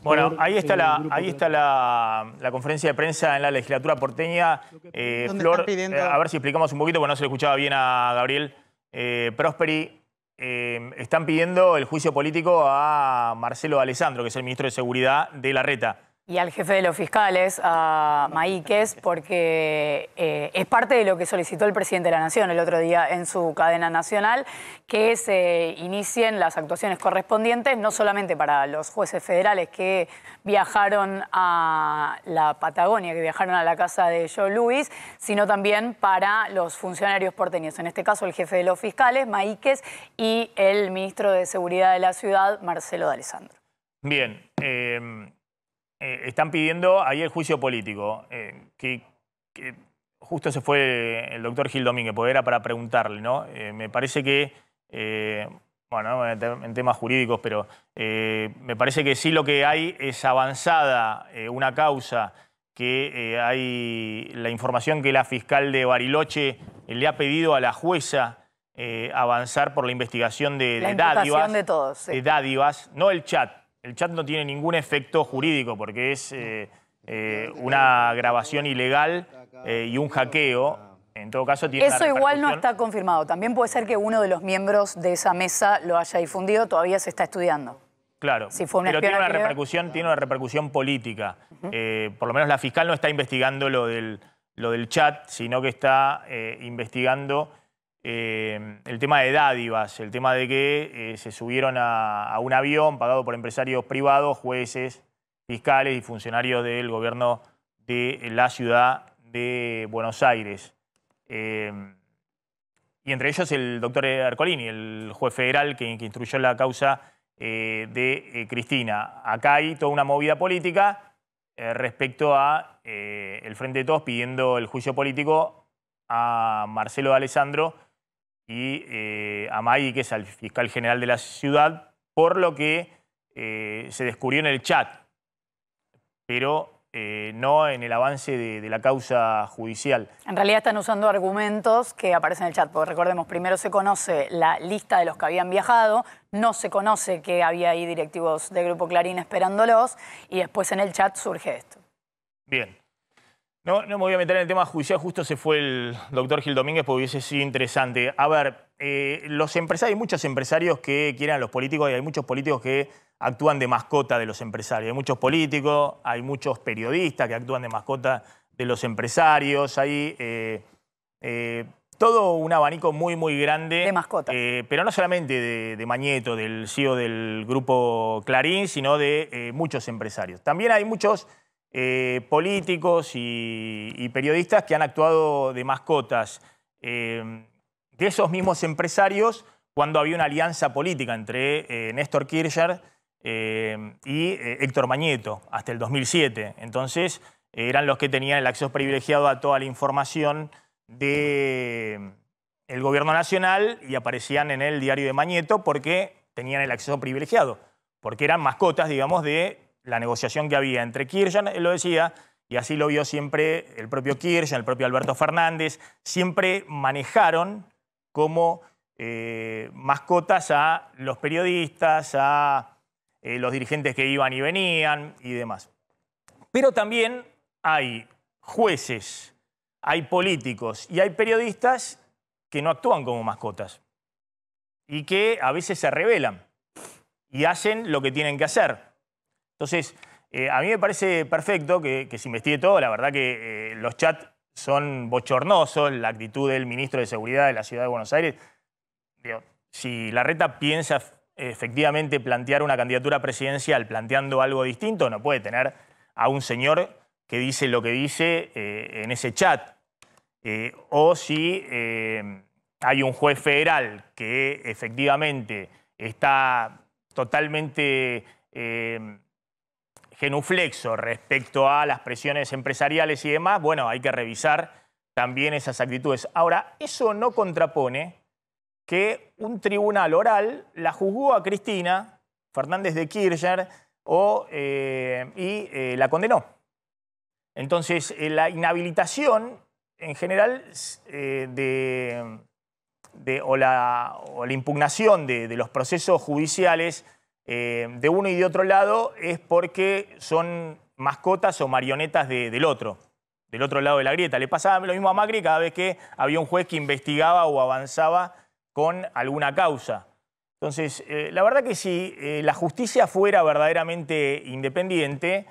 S1: Bueno, ahí está la conferencia de prensa en la legislatura porteña. Flor, a ver si explicamos un poquito, porque no se le escuchaba bien a Gabriel Prosperi. Están pidiendo el juicio político a Marcelo D'Alessandro, que es el ministro de Seguridad de Larreta.
S9: Y al jefe de los fiscales, a Máiquez, porque es parte de lo que solicitó el presidente de la Nación el otro día en su cadena nacional, que se inicien las actuaciones correspondientes, no solamente para los jueces federales que viajaron a la Patagonia, que viajaron a la casa de Joe Louis, sino también para los funcionarios porteños, en este caso el jefe de los fiscales, Máiquez, y el ministro de Seguridad de la ciudad, Marcelo D'Alessandro.
S1: Bien. Están pidiendo ahí el juicio político, que justo se fue el doctor Gil Domínguez, porque era para preguntarle, ¿no? Me parece que, bueno, en temas jurídicos, pero me parece que sí lo que hay es avanzada una causa, que hay la información que la fiscal de Bariloche le ha pedido a la jueza avanzar por la investigación de dádivas.
S9: De todos, sí.
S1: De dádivas, no el chat. El chat no tiene ningún efecto jurídico porque es una grabación ilegal y un hackeo. En todo caso, tiene
S9: eso igual no está confirmado. También puede ser que uno de los miembros de esa mesa lo haya difundido. Todavía se está estudiando.
S1: Claro,
S9: si fue
S1: pero tiene una repercusión política. Por lo menos la fiscal no está investigando lo del chat, sino que está investigando el tema de dádivas, el tema de que se subieron a un avión pagado por empresarios privados, jueces, fiscales y funcionarios del gobierno de la ciudad de Buenos Aires. Y entre ellos el doctor Ercolini, el juez federal que instruyó la causa de Cristina. Acá hay toda una movida política respecto a el Frente de Todos pidiendo el juicio político a Marcelo D'Alessandro y a Máiquez, al fiscal general de la ciudad, por lo que se descubrió en el chat, pero no en el avance de la causa judicial.
S9: En realidad están usando argumentos que aparecen en el chat, porque recordemos, primero se conoce la lista de los que habían viajado, no se conoce que había ahí directivos del Grupo Clarín esperándolos, y después en el chat surge esto.
S1: Bien. No me voy a meter en el tema judicial, justo se fue el doctor Gil Domínguez porque hubiese sido interesante. A ver, los empresarios, hay muchos empresarios que quieren a los políticos y hay muchos políticos que actúan de mascota de los empresarios. Hay muchos políticos, hay muchos periodistas que actúan de mascota de los empresarios, hay todo un abanico muy, muy grande.
S9: De mascotas.
S1: Pero no solamente de Mañeto, del CEO del Grupo Clarín, sino de muchos empresarios. También hay muchos políticos y periodistas que han actuado de mascotas de esos mismos empresarios cuando había una alianza política entre Néstor Kirchner y Héctor Mañeto hasta el 2007. Entonces eran los que tenían el acceso privilegiado a toda la información del gobierno nacional y aparecían en el diario de Mañeto porque tenían el acceso privilegiado, porque eran mascotas, digamos, de la negociación que había entre Kirchner, él lo decía, y así lo vio siempre el propio Kirchner, el propio Alberto Fernández, siempre manejaron como mascotas a los periodistas, a los dirigentes que iban y venían y demás. Pero también hay jueces, hay políticos y hay periodistas que no actúan como mascotas y que a veces se rebelan y hacen lo que tienen que hacer. Entonces, a mí me parece perfecto que se investigue todo. La verdad que los chats son bochornosos, la actitud del ministro de Seguridad de la Ciudad de Buenos Aires. Digo, si Larreta piensa efectivamente plantear una candidatura presidencial planteando algo distinto, no puede tener a un señor que dice lo que dice en ese chat. O si hay un juez federal que efectivamente está totalmente genuflexo respecto a las presiones empresariales y demás, bueno, hay que revisar también esas actitudes. Ahora, eso no contrapone que un tribunal oral la juzgó a Cristina Fernández de Kirchner y la condenó. Entonces, la inhabilitación en general o la impugnación de los procesos judiciales de uno y de otro lado es porque son mascotas o marionetas del otro lado de la grieta. Le pasaba lo mismo a Macri cada vez que había un juez que investigaba o avanzaba con alguna causa. Entonces, la verdad que si la justicia fuera verdaderamente independiente,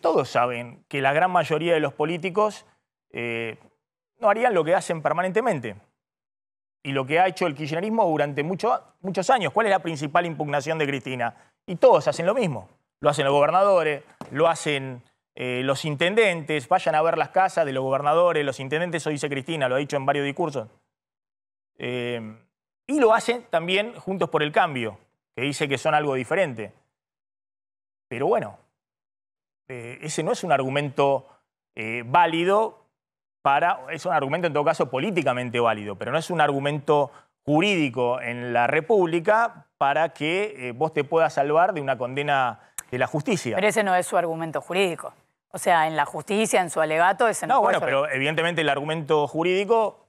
S1: todos saben que la gran mayoría de los políticos no harían lo que hacen permanentemente. Y lo que ha hecho el kirchnerismo durante muchos años. ¿Cuál es la principal impugnación de Cristina? Y todos hacen lo mismo. Lo hacen los gobernadores, lo hacen los intendentes. Vayan a ver las casas de los gobernadores, los intendentes, eso dice Cristina, lo ha dicho en varios discursos. Y lo hacen también Juntos por el Cambio, que dice que son algo diferente. Pero bueno, ese no es un argumento válido es un argumento en todo caso políticamente válido, pero no es un argumento jurídico en la República para que vos te puedas salvar de una condena de la justicia.
S9: Pero ese no es su argumento jurídico. O sea, en la justicia, en su alegato, ese no puede ser.
S1: Pero evidentemente el argumento jurídico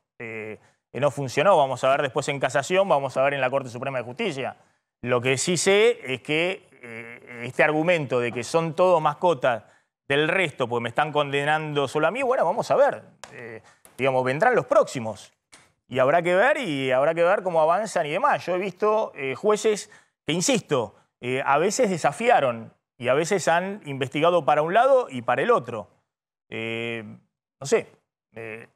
S1: no funcionó. Vamos a ver después en casación, vamos a ver en la Corte Suprema de Justicia. Lo que sí sé es que este argumento de que son todos mascotas del resto, porque me están condenando solo a mí, bueno, vamos a ver. Digamos, vendrán los próximos. Y habrá que ver cómo avanzan y demás. Yo he visto jueces que, insisto, a veces desafiaron y a veces han investigado para un lado y para el otro. No sé.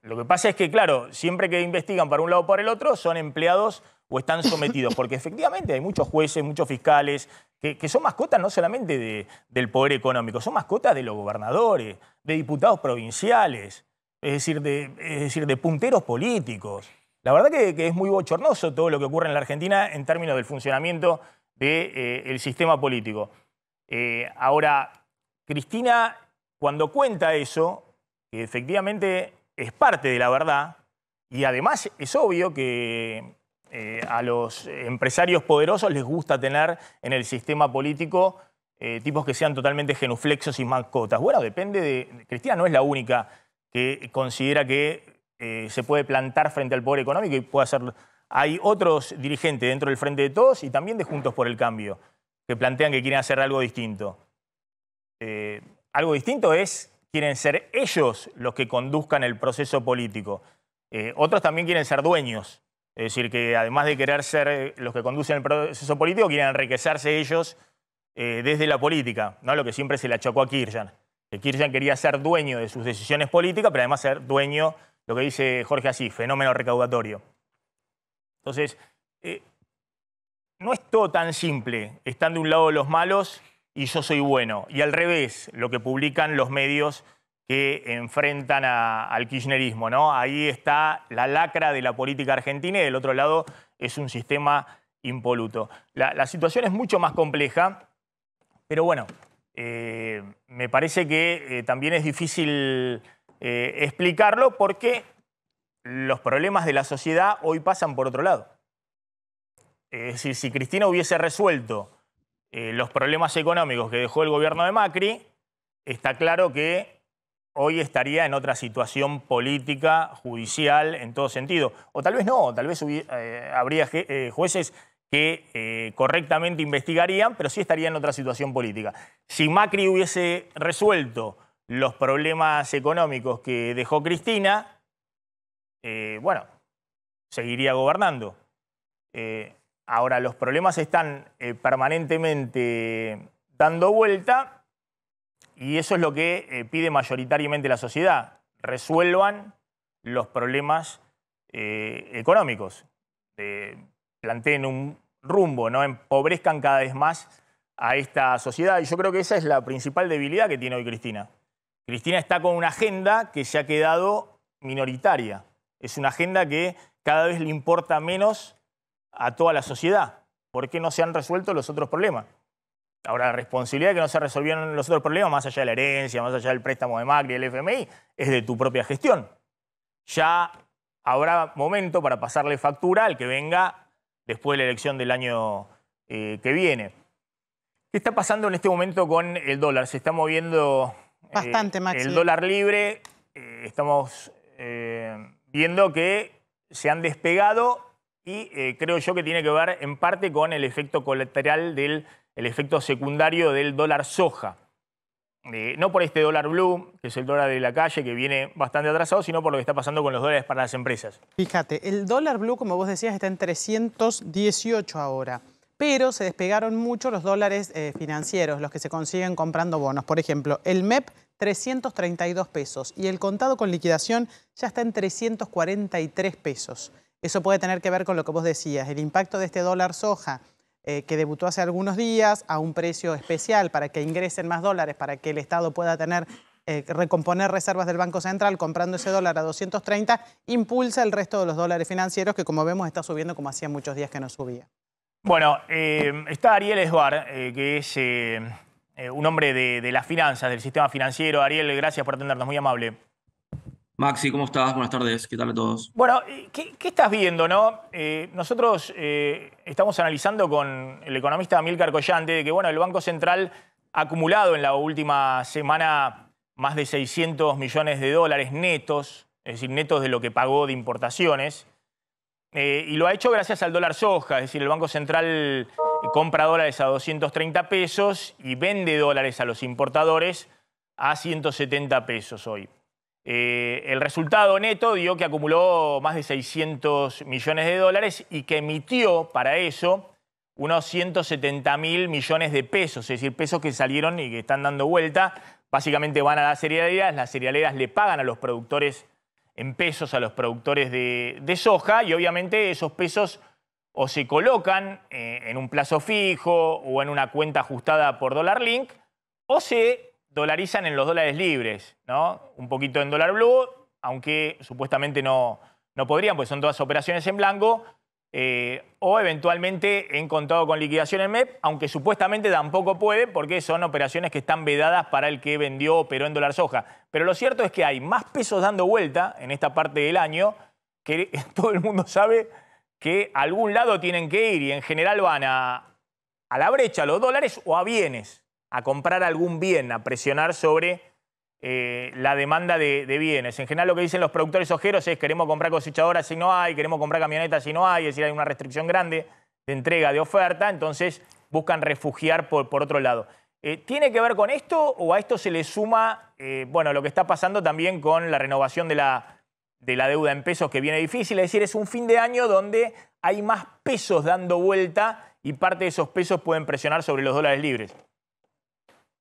S1: Lo que pasa es que, claro, siempre que investigan para un lado o para el otro, son empleados o están sometidos. Porque efectivamente hay muchos jueces, muchos fiscales, que son mascotas no solamente del poder económico, son mascotas de los gobernadores, de diputados provinciales, es decir, de punteros políticos. La verdad que es muy bochornoso todo lo que ocurre en la Argentina en términos del funcionamiento del sistema político. Ahora, Cristina, cuando cuenta eso, que efectivamente es parte de la verdad, y además es obvio que a los empresarios poderosos les gusta tener en el sistema político tipos que sean totalmente genuflexos y mascotas. Bueno, depende de... Cristina no es la única que considera que se puede plantar frente al poder económico y puede hacerlo. Hay otros dirigentes dentro del Frente de Todos y también de Juntos por el Cambio que plantean que quieren hacer algo distinto. Algo distinto quieren ser ellos los que conduzcan el proceso político. Otros también quieren ser dueños. Es decir, que además de querer ser los que conducen el proceso político, quieren enriquecerse ellos desde la política, ¿no? Lo que siempre se le achacó a Kirchner. Que Kirchner quería ser dueño de sus decisiones políticas, pero además ser dueño, lo que dice Jorge así, fenómeno recaudatorio. Entonces, no es todo tan simple. Están de un lado los malos y yo soy bueno. Y al revés, lo que publican los medios que enfrentan al kirchnerismo, ¿no? Ahí está la lacra de la política argentina y del otro lado es un sistema impoluto. La situación es mucho más compleja, pero bueno, me parece que también es difícil explicarlo porque los problemas de la sociedad hoy pasan por otro lado. Es decir, si Cristina hubiese resuelto los problemas económicos que dejó el gobierno de Macri, está claro que hoy estaría en otra situación política, judicial, en todo sentido. O tal vez no, tal vez habría jueces que correctamente investigarían, pero sí estaría en otra situación política. Si Macri hubiese resuelto los problemas económicos que dejó Cristina, bueno, seguiría gobernando. Ahora, los problemas están permanentemente dando vuelta y eso es lo que pide mayoritariamente la sociedad. Resuelvan los problemas económicos. Planteen un rumbo, no empobrezcan cada vez más a esta sociedad. Y yo creo que esa es la principal debilidad que tiene hoy Cristina. Cristina está con una agenda que se ha quedado minoritaria. Es una agenda que cada vez le importa menos a toda la sociedad. ¿Por qué no se han resuelto los otros problemas? Ahora, la responsabilidad de que no se resolvieron los otros problemas, más allá de la herencia, más allá del préstamo de Macri, del FMI, es de tu propia gestión. Ya habrá momento para pasarle factura al que venga después de la elección del año que viene. ¿Qué está pasando en este momento con el dólar? Se está moviendo
S11: bastante, Maxi.
S1: El dólar libre. Estamos viendo que se han despegado y creo yo que tiene que ver en parte con el efecto colateral el efecto secundario del dólar soja. No por este dólar blue, que es el dólar de la calle, que viene bastante atrasado, sino por lo que está pasando con los dólares para las empresas.
S11: Fíjate, el dólar blue, como vos decías, está en 318 ahora. Pero se despegaron mucho los dólares financieros, los que se consiguen comprando bonos. Por ejemplo, el MEP, 332 pesos. Y el contado con liquidación ya está en 343 pesos. Eso puede tener que ver con lo que vos decías, el impacto de este dólar soja, que debutó hace algunos días a un precio especial para que ingresen más dólares, para que el Estado pueda tener recomponer reservas del Banco Central comprando ese dólar a 230, impulsa el resto de los dólares financieros que, como vemos, está subiendo como hacía muchos días que no subía.
S1: Bueno, está Ariel Esbar, que es un hombre de las finanzas, del sistema financiero. Ariel, gracias por atendernos, muy amable.
S14: Maxi, ¿cómo estás? Buenas tardes, ¿qué tal a todos?
S1: Bueno, ¿qué estás viendo, no? Nosotros estamos analizando con el economista Amílcar Collante de que, bueno, el Banco Central ha acumulado en la última semana más de 600 millones de dólares netos, es decir, netos de lo que pagó de importaciones. Y lo ha hecho gracias al dólar soja, es decir, el Banco Central compra dólares a 230 pesos y vende dólares a los importadores a 170 pesos hoy. El resultado neto dio que acumuló más de 600 millones de dólares y que emitió para eso unos 170.000 millones de pesos, es decir, pesos que salieron y que están dando vuelta. Básicamente van a las cerealeras le pagan a los productores en pesos, a los productores de soja, y obviamente esos pesos o se colocan en un plazo fijo o en una cuenta ajustada por Dólar Link, o se dolarizan en los dólares libres, ¿no? Un poquito en dólar blue, aunque supuestamente no podrían, pues son todas operaciones en blanco, o eventualmente en contado con liquidación en MEP, aunque supuestamente tampoco puede porque son operaciones que están vedadas para el que vendió o operó en dólar soja. Pero lo cierto es que hay más pesos dando vuelta en esta parte del año que todo el mundo sabe que a algún lado tienen que ir y en general van a la brecha los dólares o a bienes, a comprar algún bien, a presionar sobre la demanda de bienes. En general lo que dicen los productores ojeros es queremos comprar cosechadoras si no hay, queremos comprar camionetas si no hay, es decir, hay una restricción grande de entrega, de oferta, entonces buscan refugiar por otro lado. ¿Tiene que ver con esto o a esto se le suma bueno, lo que está pasando también con la renovación de la deuda en pesos que viene difícil? Es decir, es un fin de año donde hay más pesos dando vuelta y parte de esos pesos pueden presionar sobre los dólares libres.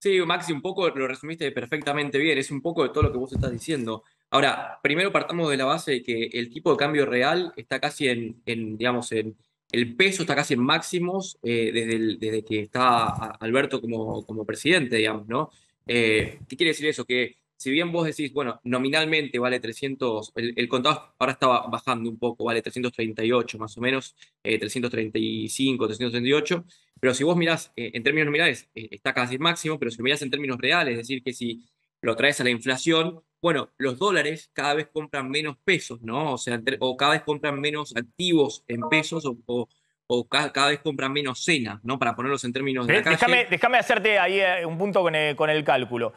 S14: Sí, Maxi, un poco lo resumiste perfectamente bien, es un poco de todo lo que vos estás diciendo. Ahora, primero partamos de la base de que el tipo de cambio real está casi digamos, el peso está casi en máximos desde que está Alberto como presidente, digamos, ¿no? ¿Qué quiere decir eso? Que si bien vos decís, bueno, nominalmente vale 300, el contado ahora está bajando un poco, vale 338 más o menos, 335, 338, pero si vos mirás en términos nominales está casi el máximo, pero si lo mirás en términos reales, es decir, que si lo traes a la inflación, bueno, los dólares cada vez compran menos pesos, ¿no? O sea, o cada vez compran menos activos en pesos o cada vez compran menos cena, ¿no? Para ponerlos en términos de la calle.
S1: Déjame hacerte ahí un punto con el cálculo.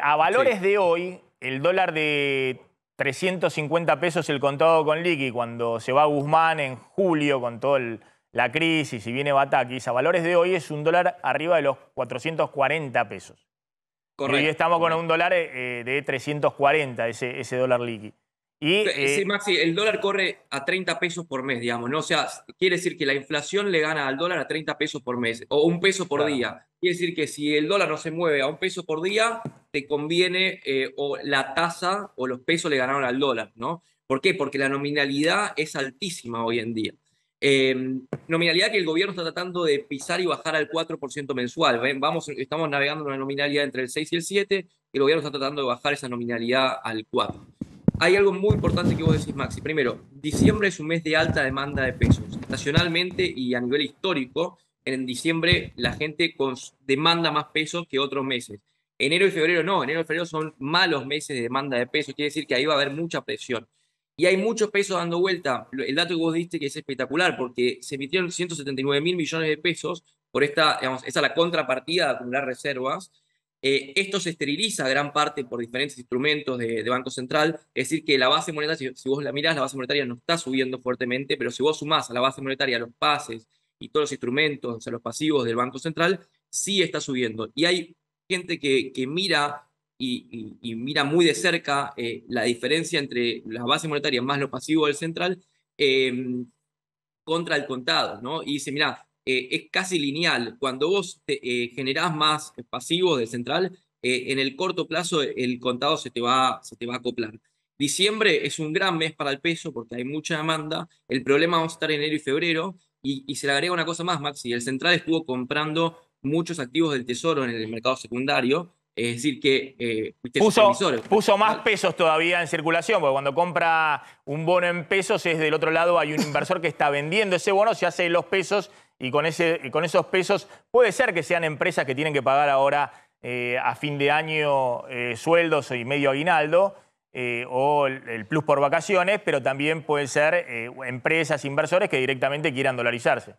S1: A valores de hoy, el dólar de 350 pesos el contado con liqui, cuando se va Guzmán en julio con toda la crisis y viene Batakis, a valores de hoy es un dólar arriba de los 440 pesos.
S14: Correcto.
S1: Y hoy estamos con un dólar de 340, ese dólar liqui. Y,
S14: sí, Maxi, el dólar corre a 30 pesos por mes, digamos, ¿no? O sea, quiere decir que la inflación le gana al dólar a 30 pesos por mes, o 1 peso por día. Quiere decir que si el dólar no se mueve a 1 peso por día, te conviene o la tasa o los pesos le ganaron al dólar, ¿no? ¿Por qué? Porque la nominalidad es altísima hoy en día. Nominalidad que el gobierno está tratando de pisar y bajar al 4% mensual. Estamos navegando en una nominalidad entre el 6 y el 7, y el gobierno está tratando de bajar esa nominalidad al 4%. Hay algo muy importante que vos decís, Maxi. Primero, diciembre es un mes de alta demanda de pesos. Estacionalmente y a nivel histórico, en diciembre la gente demanda más pesos que otros meses. Enero y febrero no. Enero y febrero son malos meses de demanda de pesos. Quiere decir que ahí va a haber mucha presión. Y hay muchos pesos dando vuelta. El dato que vos diste que es espectacular, porque se emitieron 179.000 millones de pesos por esta, digamos, esa es la contrapartida de acumular reservas. Esto se esteriliza gran parte por diferentes instrumentos de Banco Central, es decir, que la base monetaria, si vos la mirás, la base monetaria no está subiendo fuertemente, pero si vos sumás a la base monetaria los pases y todos los instrumentos, o sea, los pasivos del Banco Central, sí está subiendo. Y hay gente que mira y mira muy de cerca la diferencia entre la base monetaria más los pasivos del Central contra el contado, ¿no? Y dice, mirá, es casi lineal. Cuando vos generás más pasivos del Central, en el corto plazo el contado se te va a acoplar. Diciembre es un gran mes para el peso porque hay mucha demanda. El problema va a estar en enero y febrero. Y se le agrega una cosa más, Maxi. El Central estuvo comprando muchos activos del Tesoro en el mercado secundario. Es decir, que
S1: puso más pesos todavía en circulación, porque cuando compra un bono en pesos es del otro lado, hay un inversor que está vendiendo ese bono, se hace los pesos y con esos pesos puede ser que sean empresas que tienen que pagar ahora a fin de año sueldos y medio aguinaldo o el plus por vacaciones, pero también pueden ser empresas, inversores que directamente quieran dolarizarse.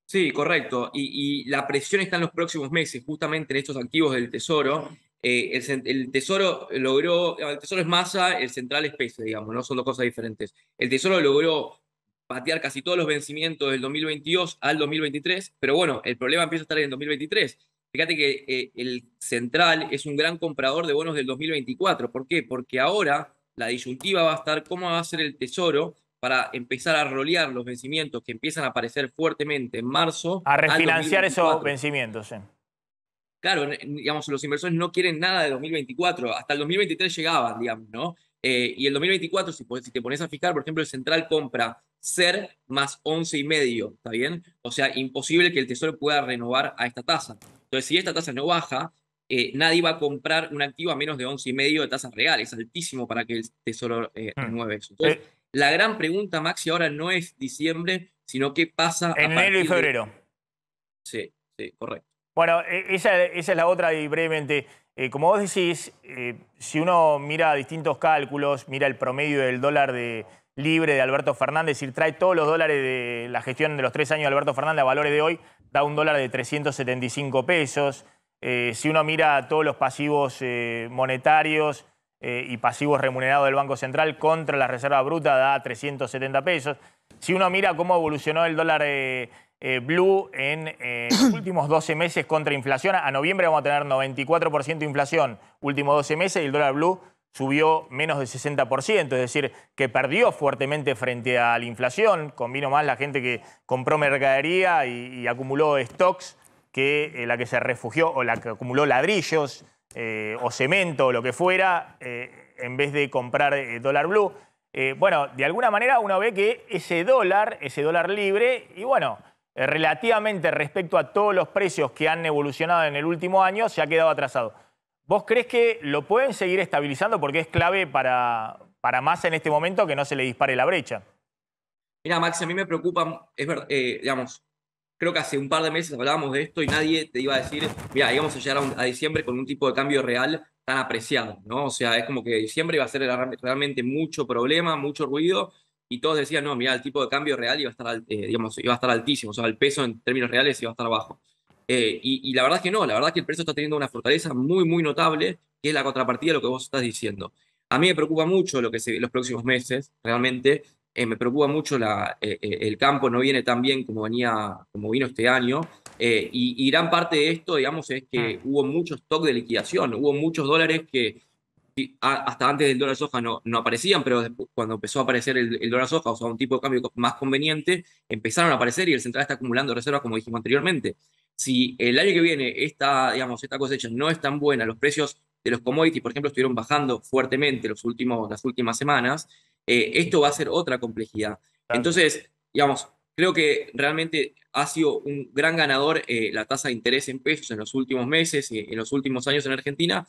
S14: Sí, correcto. Y la presión está en los próximos meses, justamente en estos activos del Tesoro. El Tesoro logró, el Tesoro es masa, el Central es peso, digamos, ¿no? Son dos cosas diferentes. El Tesoro logró patear casi todos los vencimientos del 2022 al 2023, pero bueno, el problema empieza a estar en el 2023. Fíjate que el Central es un gran comprador de bonos del 2024. ¿Por qué? Porque ahora la disyuntiva va a estar cómo va a ser el Tesoro para empezar a rolear los vencimientos que empiezan a aparecer fuertemente en marzo.
S1: A refinanciar esos vencimientos, sí.
S14: Claro, digamos, los inversores no quieren nada de 2024. Hasta el 2023 llegaban, digamos, ¿no? Y el 2024, si te pones a fijar, por ejemplo, el Central compra SER más 11,5, ¿está bien? O sea, imposible que el Tesoro pueda renovar a esta tasa. Entonces, si esta tasa no baja, nadie va a comprar un activo a menos de 11,5 de tasa real. Es altísimo para que el Tesoro renueve eso. Entonces, la gran pregunta, Maxi, ahora no es diciembre, sino qué pasa
S1: en enero y febrero.
S14: Sí, correcto.
S1: Bueno, esa es la otra y brevemente. Como vos decís, si uno mira distintos cálculos, mira el promedio del dólar libre de Alberto Fernández y trae todos los dólares de la gestión de los 3 años de Alberto Fernández a valores de hoy, da un dólar de 375 pesos. Si uno mira todos los pasivos monetarios y pasivos remunerados del Banco Central contra la reserva bruta, da 370 pesos. Si uno mira cómo evolucionó el dólar blue en los últimos 12 meses contra inflación, a noviembre vamos a tener 94% de inflación, últimos 12 meses, y el dólar blue subió menos del 60%, es decir, que perdió fuertemente frente a la inflación, convino más la gente que compró mercadería y acumuló stocks que la que se refugió o la que acumuló ladrillos o cemento o lo que fuera, en vez de comprar dólar blue. Bueno, de alguna manera uno ve que ese dólar libre, y bueno, relativamente respecto a todos los precios que han evolucionado en el último año, se ha quedado atrasado. ¿Vos crees que lo pueden seguir estabilizando? Porque es clave para Massa en este momento que no se le dispare la brecha.
S14: Mira, Max, a mí me preocupa, es verdad, digamos, creo que hace un par de meses hablábamos de esto y nadie te iba a decir, mira, íbamos a llegar a diciembre con un tipo de cambio real tan apreciado, ¿no? O sea, es como que diciembre iba a ser realmente mucho problema, mucho ruido, y todos decían, no, mira, el tipo de cambio real iba a estar, digamos, iba a estar altísimo, o sea, el peso en términos reales iba a estar bajo. Y la verdad es que no, la verdad es que el peso está teniendo una fortaleza muy, muy notable, que es la contrapartida de lo que vos estás diciendo. A mí me preocupa mucho lo que se ve los próximos meses, realmente. Me preocupa mucho el campo, no viene tan bien como vino este año. Y gran parte de esto, digamos, es que hubo mucho stock de liquidación, hubo muchos dólares que hasta antes del dólar soja no aparecían, pero después, cuando empezó a aparecer el dólar soja, o sea, un tipo de cambio más conveniente, empezaron a aparecer y el central está acumulando reservas, como dijimos anteriormente. Si el año que viene esta cosecha no es tan buena, los precios de los commodities, por ejemplo, estuvieron bajando fuertemente las últimas semanas, esto va a ser otra complejidad. Entonces, digamos, creo que realmente ha sido un gran ganador la tasa de interés en pesos en los últimos meses, en los últimos años en Argentina.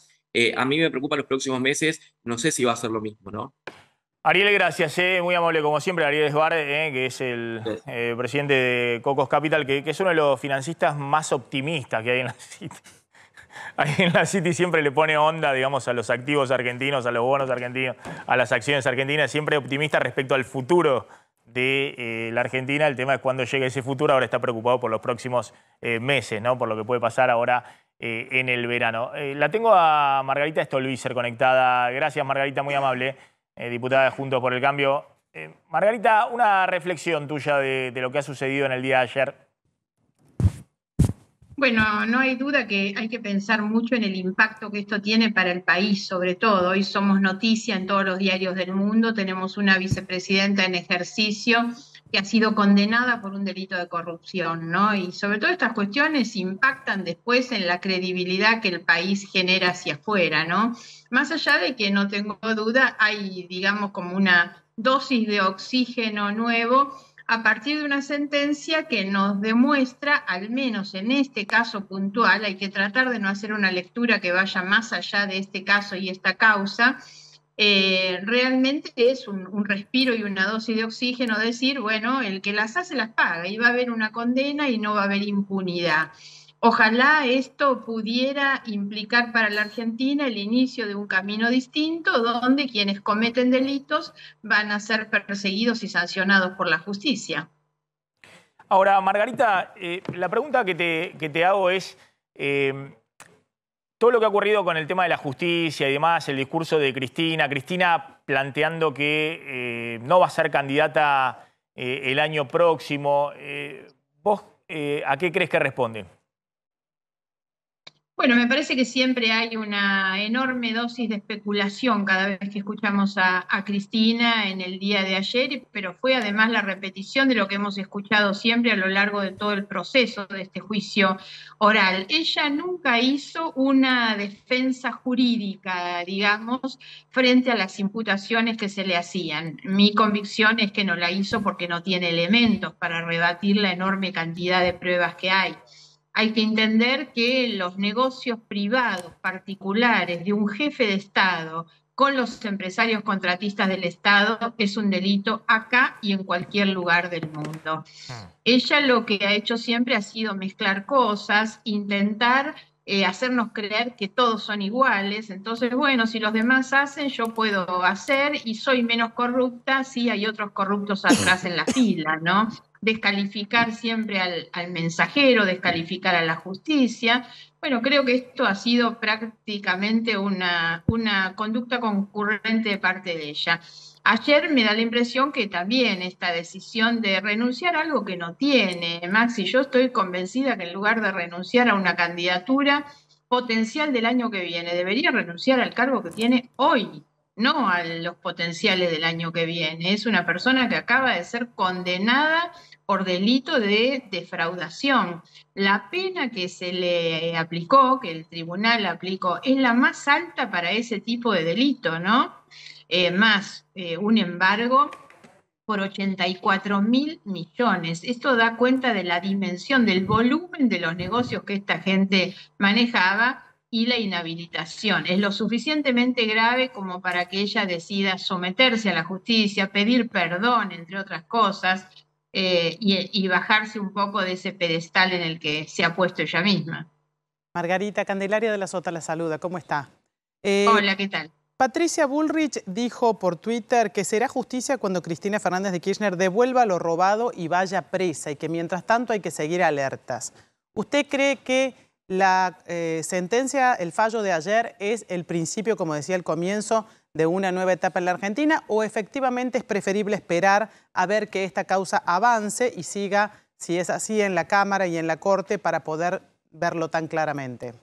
S14: A mí me preocupa los próximos meses, no sé si va a ser lo mismo, ¿no?
S1: Ariel, gracias, muy amable como siempre. Ariel Esbar, que es el presidente de Cocos Capital, que es uno de los financistas más optimistas que hay en la City. Ahí en la City siempre le pone onda, digamos, a los activos argentinos, a los bonos argentinos, a las acciones argentinas, siempre optimista respecto al futuro de la Argentina. El tema es cuándo llegue ese futuro. Ahora está preocupado por los próximos meses, ¿no? Por lo que puede pasar ahora en el verano. La tengo a Margarita Stolbizer conectada. Gracias, Margarita, muy amable. Diputada de Juntos por el Cambio. Margarita, una reflexión tuya de lo que ha sucedido en el día de ayer.
S15: Bueno, no hay duda que hay que pensar mucho en el impacto que esto tiene para el país, sobre todo. Hoy somos noticia en todos los diarios del mundo, tenemos una vicepresidenta en ejercicio que ha sido condenada por un delito de corrupción, ¿no? Y sobre todo estas cuestiones impactan después en la credibilidad que el país genera hacia afuera, ¿no? Más allá de que no tengo duda, hay, digamos, como una dosis de oxígeno nuevo a partir de una sentencia que nos demuestra, al menos en este caso puntual, hay que tratar de no hacer una lectura que vaya más allá de este caso y esta causa, realmente es un respiro y una dosis de oxígeno, decir, bueno, el que las hace las paga y va a haber una condena y no va a haber impunidad. Ojalá esto pudiera implicar para la Argentina el inicio de un camino distinto donde quienes cometen delitos van a ser perseguidos y sancionados por la justicia.
S1: Ahora, Margarita, la pregunta que te hago es, todo lo que ha ocurrido con el tema de la justicia y demás, el discurso de Cristina planteando que no va a ser candidata el año próximo, ¿vos a qué crees que responde?
S15: Bueno, me parece que siempre hay una enorme dosis de especulación cada vez que escuchamos a Cristina en el día de ayer, pero fue además la repetición de lo que hemos escuchado siempre a lo largo de todo el proceso de este juicio oral. Ella nunca hizo una defensa jurídica, digamos, frente a las imputaciones que se le hacían. Mi convicción es que no la hizo porque no tiene elementos para rebatir la enorme cantidad de pruebas que hay. Hay que entender que los negocios privados particulares de un jefe de Estado con los empresarios contratistas del Estado es un delito acá y en cualquier lugar del mundo. Ella lo que ha hecho siempre ha sido mezclar cosas, intentar hacernos creer que todos son iguales. Entonces, bueno, si los demás hacen, yo puedo hacer y soy menos corrupta si hay otros corruptos atrás en la fila, ¿no? Descalificar siempre al mensajero, descalificar a la justicia. Bueno, creo que esto ha sido prácticamente una conducta concurrente de parte de ella. Ayer me da la impresión que también esta decisión de renunciar a algo que no tiene, Maxi, yo estoy convencida que en lugar de renunciar a una candidatura potencial del año que viene, debería renunciar al cargo que tiene hoy, no a los potenciales del año que viene. Es una persona que acaba de ser condenada por delito de defraudación. La pena que se le aplicó, que el tribunal aplicó, es la más alta para ese tipo de delito, ¿no? Más un embargo por 84.000 millones. Esto da cuenta de la dimensión, del volumen de los negocios que esta gente manejaba y la inhabilitación. Es lo suficientemente grave como para que ella decida someterse a la justicia, pedir perdón, entre otras cosas, y bajarse un poco de ese pedestal en el que se ha puesto ella misma.
S11: Margarita, Candelaria de la Sota la saluda. ¿Cómo está?
S15: Hola, ¿qué tal?
S11: Patricia Bullrich dijo por Twitter que será justicia cuando Cristina Fernández de Kirchner devuelva lo robado y vaya presa y que mientras tanto hay que seguir alertas. ¿Usted cree que la sentencia, el fallo de ayer, es el principio, como decía al comienzo, de una nueva etapa en la Argentina, o efectivamente es preferible esperar a ver que esta causa avance y siga, si es así, en la Cámara y en la Corte para poder verlo tan claramente?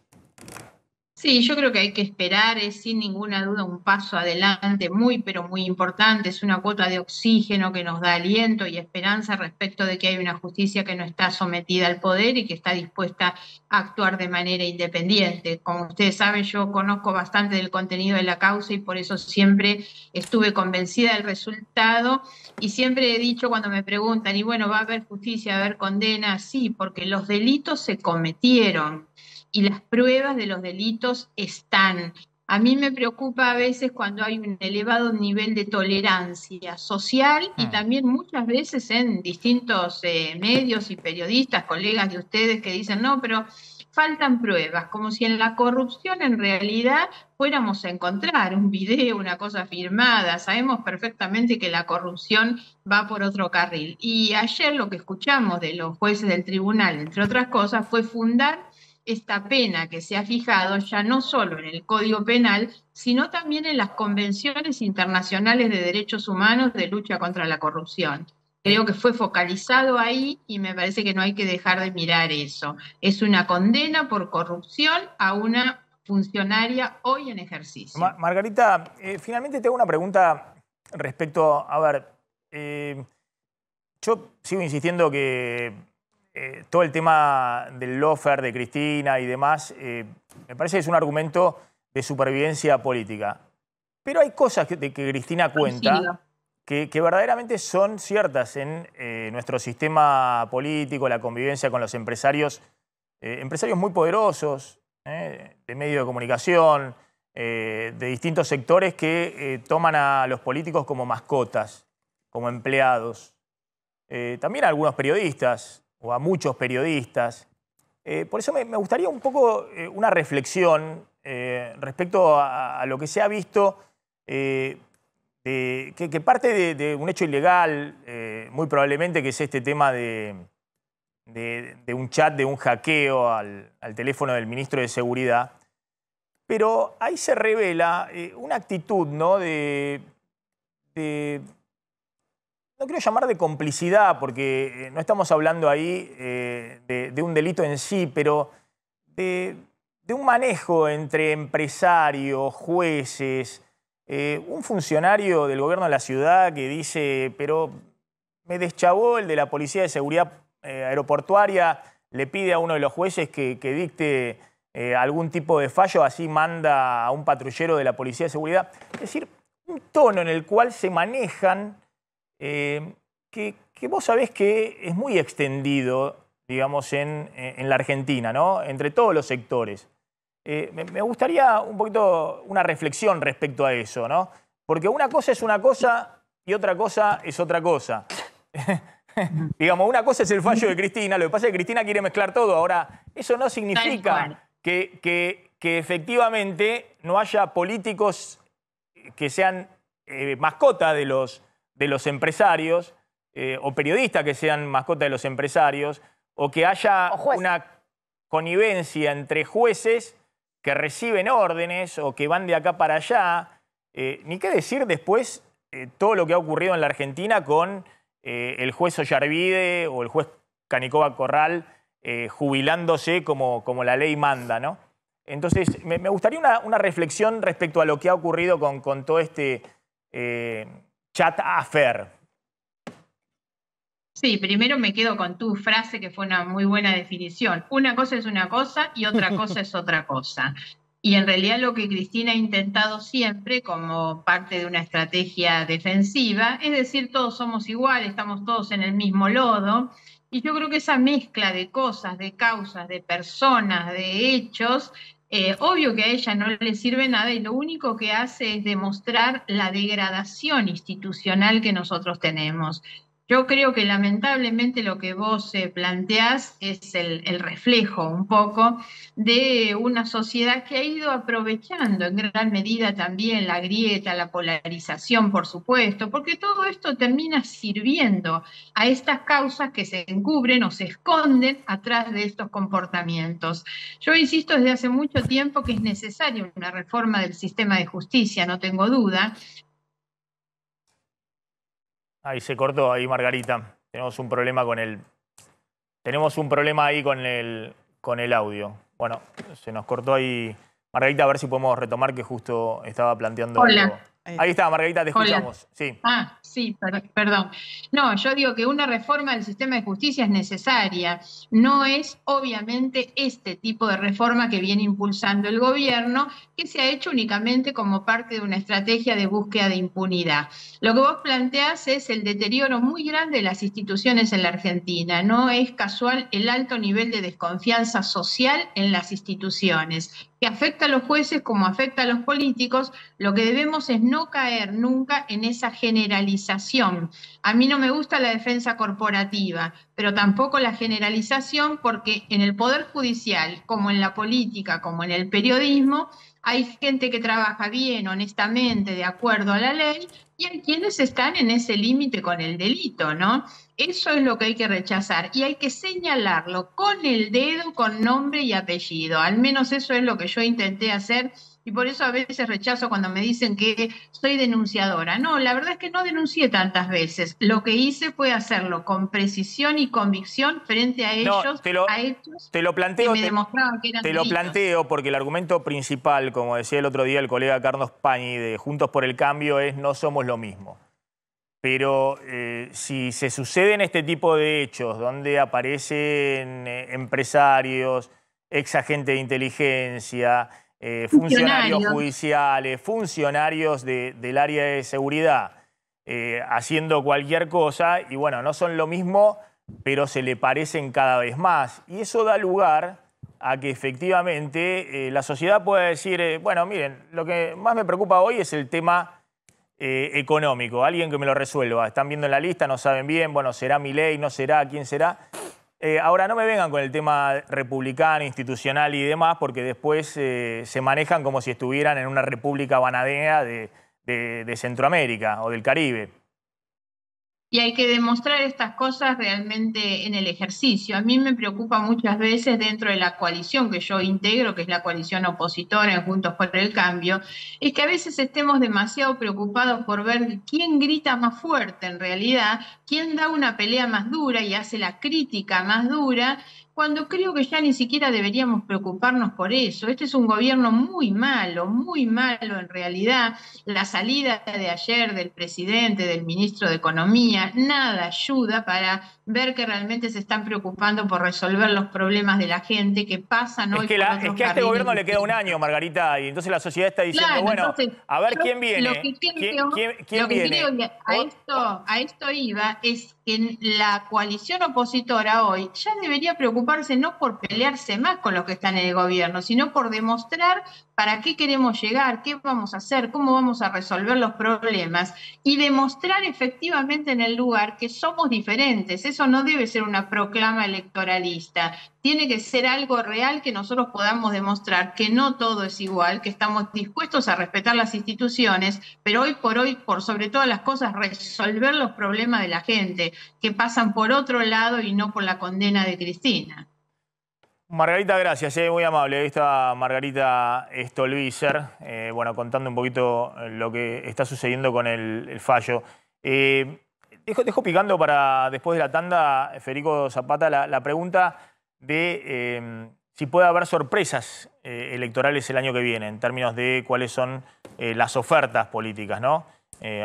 S15: Sí, yo creo que hay que esperar, es sin ninguna duda un paso adelante muy, pero muy importante, es una cuota de oxígeno que nos da aliento y esperanza respecto de que hay una justicia que no está sometida al poder y que está dispuesta a actuar de manera independiente. Como ustedes saben, yo conozco bastante del contenido de la causa y por eso siempre estuve convencida del resultado y siempre he dicho cuando me preguntan, y bueno, ¿va a haber justicia, va a haber condena? Sí, porque los delitos se cometieron y las pruebas de los delitos están. A mí me preocupa a veces cuando hay un elevado nivel de tolerancia social y también muchas veces en distintos medios y periodistas, colegas de ustedes que dicen, no, pero faltan pruebas, como si en la corrupción en realidad fuéramos a encontrar un video, una cosa firmada. Sabemos perfectamente que la corrupción va por otro carril. Y ayer lo que escuchamos de los jueces del tribunal, entre otras cosas, fue fundar esta pena que se ha fijado ya no solo en el Código Penal, sino también en las convenciones internacionales de derechos humanos de lucha contra la corrupción. Creo que fue focalizado ahí y me parece que no hay que dejar de mirar eso. Es una condena por corrupción a una funcionaria hoy en ejercicio.
S1: Margarita, finalmente tengo una pregunta respecto, a ver, yo sigo insistiendo que todo el tema del lawfare de Cristina y demás, me parece que es un argumento de supervivencia política. Pero hay cosas que Cristina cuenta que verdaderamente son ciertas en nuestro sistema político, la convivencia con los empresarios, empresarios muy poderosos, de medios de comunicación, de distintos sectores que toman a los políticos como mascotas, como empleados. También a algunos periodistas, o a muchos periodistas. Por eso me gustaría un poco una reflexión respecto a lo que se ha visto, que parte de un hecho ilegal, muy probablemente, que es este tema de un chat, de un hackeo al teléfono del ministro de Seguridad. Pero ahí se revela una actitud, ¿no? No quiero llamar de complicidad, porque no estamos hablando ahí de un delito en sí, pero de un manejo entre empresarios, jueces, un funcionario del gobierno de la ciudad que dice, pero me deschavó el de la Policía de Seguridad Aeroportuaria, le pide a uno de los jueces que dicte algún tipo de fallo, así manda a un patrullero de la Policía de Seguridad. Es decir, un tono en el cual se manejan que vos sabés que es muy extendido, digamos, en la Argentina, ¿no? Entre todos los sectores. Me gustaría un poquito una reflexión respecto a eso, ¿no? Porque una cosa es una cosa y otra cosa es otra cosa. Digamos, una cosa es el fallo de Cristina, lo que pasa es que Cristina quiere mezclar todo. Ahora, eso no significa que efectivamente no haya políticos que sean mascota de los empresarios, o periodistas que sean mascota de los empresarios, o que haya una connivencia entre jueces que reciben órdenes o que van de acá para allá. Ni qué decir después todo lo que ha ocurrido en la Argentina con el juez Ollarvide o el juez Canicova Corral jubilándose como la ley manda, ¿no? Entonces, me gustaría una reflexión respecto a lo que ha ocurrido con todo este chat affair.
S15: Sí, primero me quedo con tu frase, que fue una muy buena definición. Una cosa es una cosa y otra cosa es otra cosa. Y en realidad lo que Cristina ha intentado siempre como parte de una estrategia defensiva es decir, todos somos iguales, estamos todos en el mismo lodo. Y yo creo que esa mezcla de cosas, de causas, de personas, de hechos, obvio que a ella no le sirve nada y lo único que hace es demostrar la degradación institucional que nosotros tenemos. Yo creo que lamentablemente lo que vos planteás es el reflejo un poco de una sociedad que ha ido aprovechando en gran medida también la grieta, la polarización, por supuesto, porque todo esto termina sirviendo a estas causas que se encubren o se esconden atrás de estos comportamientos. Yo insisto desde hace mucho tiempo que es necesaria una reforma del sistema de justicia, no tengo duda.
S1: Ahí se cortó, ahí Margarita. Tenemos un problema con el... Tenemos un problema ahí con el audio. Bueno, se nos cortó ahí. Margarita, a ver si podemos retomar, que justo estaba planteando algo. Ahí está, Margarita, te escuchamos. Sí.
S15: Sí, perdón. No, yo digo que una reforma del sistema de justicia es necesaria. No es, obviamente, este tipo de reforma que viene impulsando el gobierno, que se ha hecho únicamente como parte de una estrategia de búsqueda de impunidad. Lo que vos planteás es el deterioro muy grande de las instituciones en la Argentina. No es casual el alto nivel de desconfianza social en las instituciones, que afecta a los jueces como afecta a los políticos. Lo que debemos es no caer nunca en esa generalización. A mí no me gusta la defensa corporativa, pero tampoco la generalización, porque en el Poder Judicial, como en la política, como en el periodismo, hay gente que trabaja bien, honestamente, de acuerdo a la ley, y hay quienes están en ese límite con el delito, ¿no? Eso es lo que hay que rechazar y hay que señalarlo con el dedo, con nombre y apellido. Al menos eso es lo que yo intenté hacer y por eso a veces rechazo cuando me dicen que soy denunciadora. No, la verdad es que no denuncié tantas veces. Lo que hice fue hacerlo con precisión y convicción frente a ellos, a hechos
S1: te lo planteo,
S15: que me demostraban que eran
S1: Te lo
S15: delitos.
S1: planteo porque el argumento principal, como decía el otro día el colega Carlos Pañi de Juntos por el Cambio, es no somos lo mismo. Pero si se suceden este tipo de hechos donde aparecen empresarios, ex agentes de inteligencia, funcionarios judiciales, funcionarios del área de seguridad, haciendo cualquier cosa, y bueno, no son lo mismo, pero se le parecen cada vez más. Y eso da lugar a que efectivamente la sociedad pueda decir, bueno, miren, lo que más me preocupa hoy es el tema económico, alguien que me lo resuelva. Están viendo en la lista, no saben bien, bueno, ¿será Milei, no será, quién será? Ahora no me vengan con el tema republicano, institucional y demás, porque después se manejan como si estuvieran en una república bananera de Centroamérica o del Caribe.
S15: Y hay que demostrar estas cosas realmente en el ejercicio. A mí me preocupa muchas veces dentro de la coalición que yo integro, que es la coalición opositora en Juntos por el Cambio, es que a veces estemos demasiado preocupados por ver quién grita más fuerte en realidad, quién da una pelea más dura y hace la crítica más dura, cuando creo que ya ni siquiera deberíamos preocuparnos por eso. Este es un gobierno muy malo en realidad. La salida de ayer del presidente, del ministro de Economía, nada ayuda para ver que realmente se están preocupando por resolver los problemas de la gente que pasan hoy.
S1: Es que a este gobierno le queda un año, Margarita, y entonces la sociedad está diciendo,
S15: claro,
S1: bueno,
S15: entonces,
S1: a ver quién viene. ¿Quién viene?
S15: A esto iba, es que la coalición opositora hoy ya debería preocuparse no por pelearse más con los que están en el gobierno, sino por demostrar para qué queremos llegar, qué vamos a hacer, cómo vamos a resolver los problemas y demostrar efectivamente en el lugar que somos diferentes. Eso no debe ser una proclama electoralista. Tiene que ser algo real que nosotros podamos demostrar que no todo es igual, que estamos dispuestos a respetar las instituciones, pero hoy, por sobre todas las cosas, resolver los problemas de la gente que pasan por otro lado y no por la condena de Cristina.
S1: Margarita, gracias, muy amable. Ahí está Margarita Stolbizer, bueno, contando un poquito lo que está sucediendo con el fallo. Dejo picando para después de la tanda, Federico Zapata, la pregunta de si puede haber sorpresas electorales el año que viene, en términos de cuáles son las ofertas políticas, ¿no?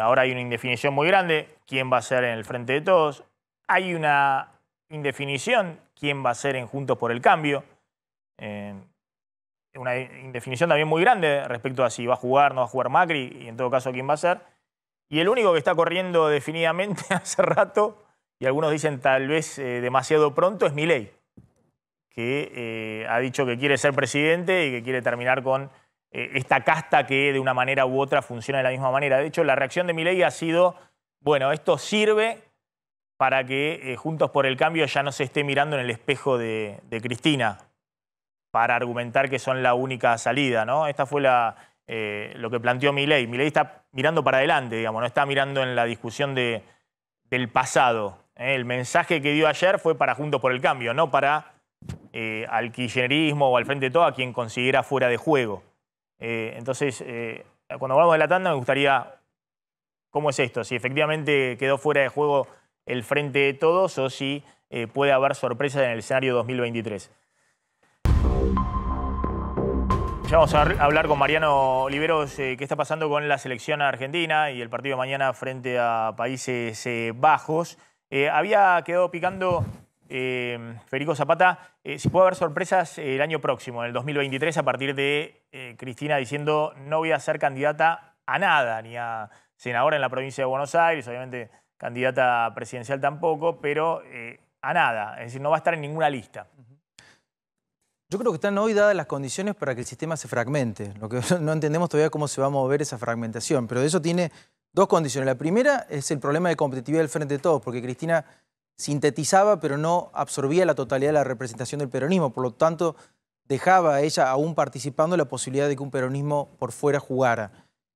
S1: Ahora hay una indefinición muy grande, quién va a ser en el Frente de Todos. Hay una indefinición, quién va a ser en Juntos por el Cambio. Una indefinición también muy grande respecto a si va a jugar, no va a jugar Macri, y en todo caso quién va a ser. Y el único que está corriendo definidamente hace rato, y algunos dicen tal vez demasiado pronto, es Milei, que ha dicho que quiere ser presidente y que quiere terminar con esta casta que de una manera u otra funciona de la misma manera. De hecho, la reacción de Milei ha sido, bueno, esto sirve para que Juntos por el Cambio ya no se esté mirando en el espejo de Cristina para argumentar que son la única salida, ¿no? Esta fue lo que planteó Milei. Milei está mirando para adelante, digamos, no está mirando en la discusión del pasado. El mensaje que dio ayer fue para Juntos por el Cambio, no para al kirchnerismo o al Frente de Todos, a quien considera fuera de juego. Entonces, cuando hablamos de la tanda, me gustaría, ¿cómo es esto? Si efectivamente quedó fuera de juego el Frente de Todos o si puede haber sorpresas en el escenario 2023. Ya vamos a hablar con Mariano Oliveros qué está pasando con la selección argentina y el partido de mañana frente a Países Bajos. Había quedado picando Federico Zapata si puede haber sorpresas el año próximo, en el 2023, a partir de Cristina diciendo no voy a ser candidata a nada, ni a senadora en la provincia de Buenos Aires, obviamente candidata presidencial tampoco, pero a nada, es decir, no va a estar en ninguna lista.
S10: Yo creo que están hoy dadas las condiciones para que el sistema se fragmente. Lo que no entendemos todavía cómo se va a mover esa fragmentación, pero eso tiene dos condiciones. La primera es el problema de competitividad del Frente de Todos, porque Cristina sintetizaba pero no absorbía la totalidad de la representación del peronismo, por lo tanto dejaba a ella, aún participando, la posibilidad de que un peronismo por fuera jugara.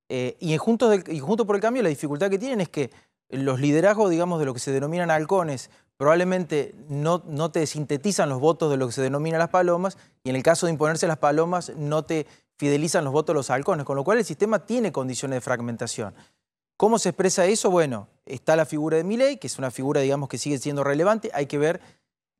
S10: Y Juntos por el Cambio, la dificultad que tienen es que los liderazgos, digamos, de lo que se denominan halcones, probablemente no te sintetizan los votos de lo que se denomina las palomas, y en el caso de imponerse las palomas no te fidelizan los votos de los halcones, con lo cual el sistema tiene condiciones de fragmentación. ¿Cómo se expresa eso? Bueno, está la figura de Milei, que es una figura, digamos, que sigue siendo relevante. Hay que ver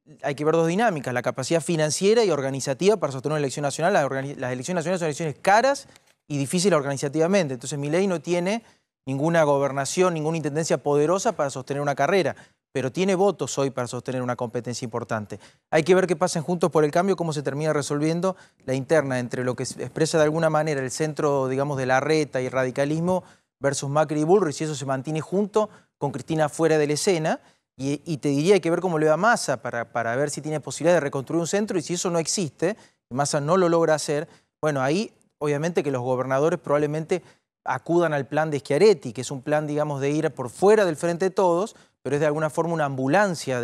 S10: dos dinámicas, la capacidad financiera y organizativa para sostener una elección nacional. Las elecciones nacionales son elecciones caras y difíciles organizativamente. Entonces Milei no tiene ninguna gobernación, ninguna intendencia poderosa para sostener una carrera, pero tiene votos hoy para sostener una competencia importante. Hay que ver qué pasa en Juntos por el Cambio, cómo se termina resolviendo la interna entre lo que expresa de alguna manera el centro, digamos, de la reta y el radicalismo versus Macri y Bullrich, si eso se mantiene junto con Cristina fuera de la escena. Y te diría, hay que ver cómo le va a Massa para ver si tiene posibilidad de reconstruir un centro, y si eso no existe, y Massa no lo logra hacer, bueno, ahí obviamente que los gobernadores probablemente acudan al plan de Schiaretti, que es un plan, digamos, de ir por fuera del Frente de Todos, pero es de alguna forma una ambulancia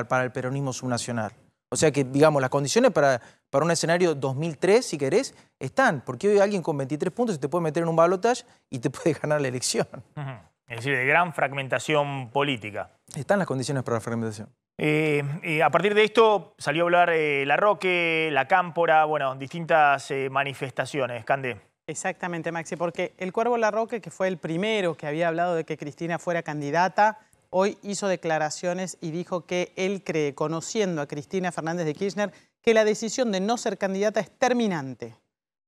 S10: para el peronismo subnacional. O sea que, digamos, las condiciones para un escenario 2003, si querés, están. Porque hoy alguien con 23 puntos se te puede meter en un balotaje y te puede ganar la elección.
S1: Es decir, de gran fragmentación política.
S10: Están las condiciones para la fragmentación.
S1: A partir de esto salió a hablar Larroque, la Cámpora, bueno, distintas manifestaciones. Cande.
S11: Exactamente, Maxi, porque el Cuervo Larroque, que fue el primero que había hablado de que Cristina fuera candidata, hoy hizo declaraciones y dijo que él cree, conociendo a Cristina Fernández de Kirchner, que la decisión de no ser candidata es terminante.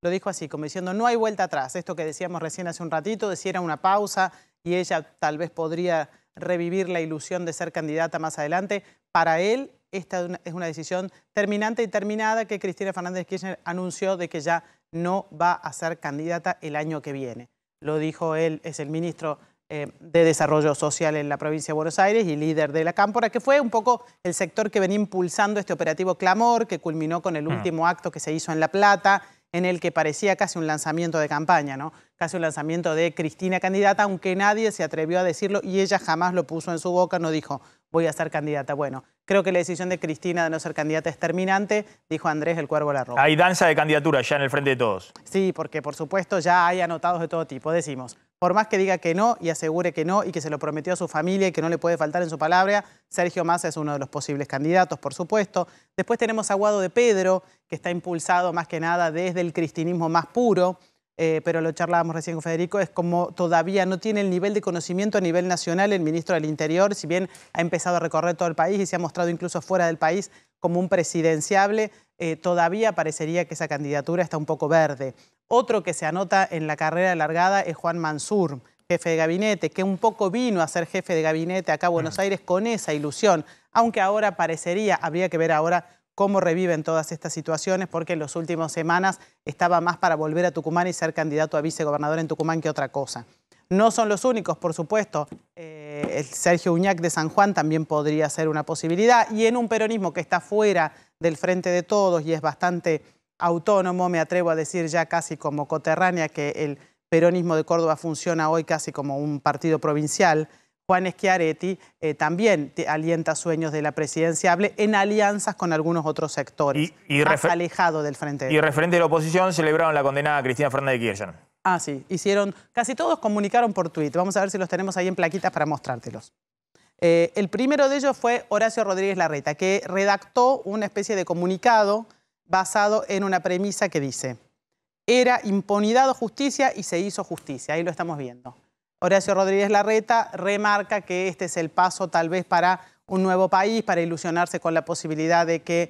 S11: Lo dijo así, como diciendo, no hay vuelta atrás. Esto que decíamos recién hace un ratito, de si era una pausa y ella tal vez podría revivir la ilusión de ser candidata más adelante. Para él, esta es una decisión terminante y terminada que Cristina Fernández de Kirchner anunció de que ya no va a ser candidata el año que viene. Lo dijo él, es el ministro de Desarrollo Social en la provincia de Buenos Aires y líder de la Cámpora, que fue un poco el sector que venía impulsando este operativo Clamor, que culminó con el último acto que se hizo en La Plata, en el que parecía casi un lanzamiento de campaña, ¿no? Casi un lanzamiento de Cristina candidata, aunque nadie se atrevió a decirlo y ella jamás lo puso en su boca, no dijo, voy a ser candidata. Bueno, creo que la decisión de Cristina de no ser candidata es terminante, dijo Andrés el Cuervo Larroque.
S1: Hay danza de candidatura ya en el Frente de Todos.
S11: Sí, porque por supuesto ya hay anotados de todo tipo. Decimos, por más que diga que no y asegure que no y que se lo prometió a su familia y que no le puede faltar en su palabra, Sergio Massa es uno de los posibles candidatos, por supuesto. Después tenemos a Guado de Pedro, que está impulsado más que nada desde el cristinismo más puro, pero lo charlábamos recién con Federico, es como todavía no tiene el nivel de conocimiento a nivel nacional el ministro del Interior, si bien ha empezado a recorrer todo el país y se ha mostrado incluso fuera del país como un presidenciable, todavía parecería que esa candidatura está un poco verde. Otro que se anota en la carrera alargada es Juan Mansur, jefe de gabinete, que un poco vino a ser jefe de gabinete acá a Buenos Aires con esa ilusión, aunque ahora parecería, habría que ver ahora cómo reviven todas estas situaciones, porque en las últimas semanas estaba más para volver a Tucumán y ser candidato a vicegobernador en Tucumán que otra cosa. No son los únicos, por supuesto. El Sergio Uñac de San Juan también podría ser una posibilidad. Y en un peronismo que está fuera del Frente de Todos y es bastante autónomo, me atrevo a decir ya casi como coterránea, que el peronismo de Córdoba funciona hoy casi como un partido provincial. Juan Schiaretti también alienta sueños de la presidenciable en alianzas con algunos otros sectores, más alejados del Frente de Todos.
S1: Y referente de la oposición celebraron la condena a Cristina Fernández de Kirchner.
S11: Ah, sí, casi todos comunicaron por tuit. Vamos a ver si los tenemos ahí en plaquitas para mostrártelos. El primero de ellos fue Horacio Rodríguez Larreta, que redactó una especie de comunicado basado en una premisa que dice: era impunidad o justicia y se hizo justicia. Ahí lo estamos viendo. Horacio Rodríguez Larreta remarca que este es el paso tal vez para un nuevo país, para ilusionarse con la posibilidad de que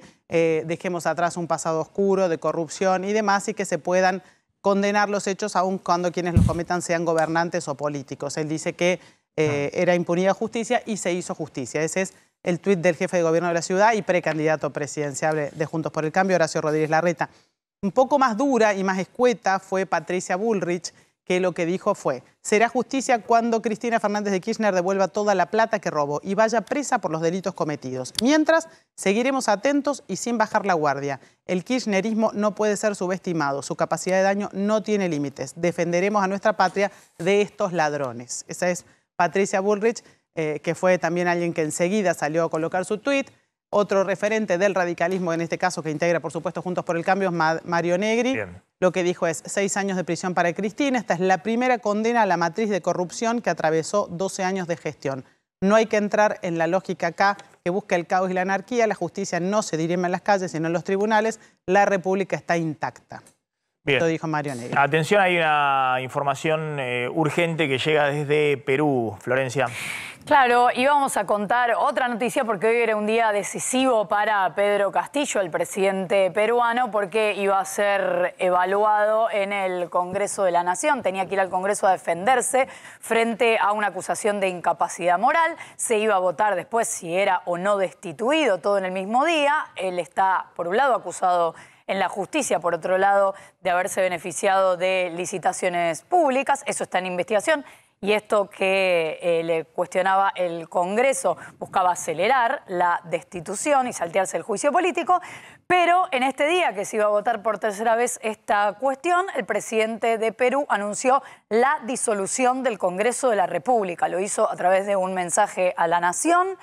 S11: dejemos atrás un pasado oscuro de corrupción y demás, y que se puedan condenar los hechos aun cuando quienes los cometan sean gobernantes o políticos. Él dice que era impunidad o justicia y se hizo justicia. Ese es el tuit del jefe de gobierno de la ciudad y precandidato presidencial de Juntos por el Cambio, Horacio Rodríguez Larreta. Un poco más dura y más escueta fue Patricia Bullrich, que lo que dijo fue: será justicia cuando Cristina Fernández de Kirchner devuelva toda la plata que robó y vaya presa por los delitos cometidos. Mientras, seguiremos atentos y sin bajar la guardia. El kirchnerismo no puede ser subestimado, su capacidad de daño no tiene límites. Defenderemos a nuestra patria de estos ladrones. Esa es Patricia Bullrich, que fue también alguien que enseguida salió a colocar su tuit. Otro referente del radicalismo, en este caso, que integra, por supuesto, Juntos por el Cambio, es Mario Negri. Bien. Lo que dijo es 6 años de prisión para Cristina. Esta es la primera condena a la matriz de corrupción que atravesó 12 años de gestión. No hay que entrar en la lógica acá que busca el caos y la anarquía. La justicia no se dirime en las calles, sino en los tribunales. La República está intacta.
S1: Bien.
S11: Esto dijo Mario Negri.
S1: Atención, hay una información urgente que llega desde Perú, Florencia.
S9: Claro, y vamos a contar otra noticia porque hoy era un día decisivo para Pedro Castillo, el presidente peruano, porque iba a ser evaluado en el Congreso de la Nación. Tenía que ir al Congreso a defenderse frente a una acusación de incapacidad moral. Se iba a votar después si era o no destituido, todo en el mismo día. Él está, por un lado, acusado en la justicia, por otro lado, de haberse beneficiado de licitaciones públicas. Eso está en investigación. Y esto que le cuestionaba el Congreso buscaba acelerar la destitución y saltearse el juicio político. Pero en este día que se iba a votar por tercera vez esta cuestión, el presidente de Perú anunció la disolución del Congreso de la República. Lo hizo a través de un mensaje a la nación.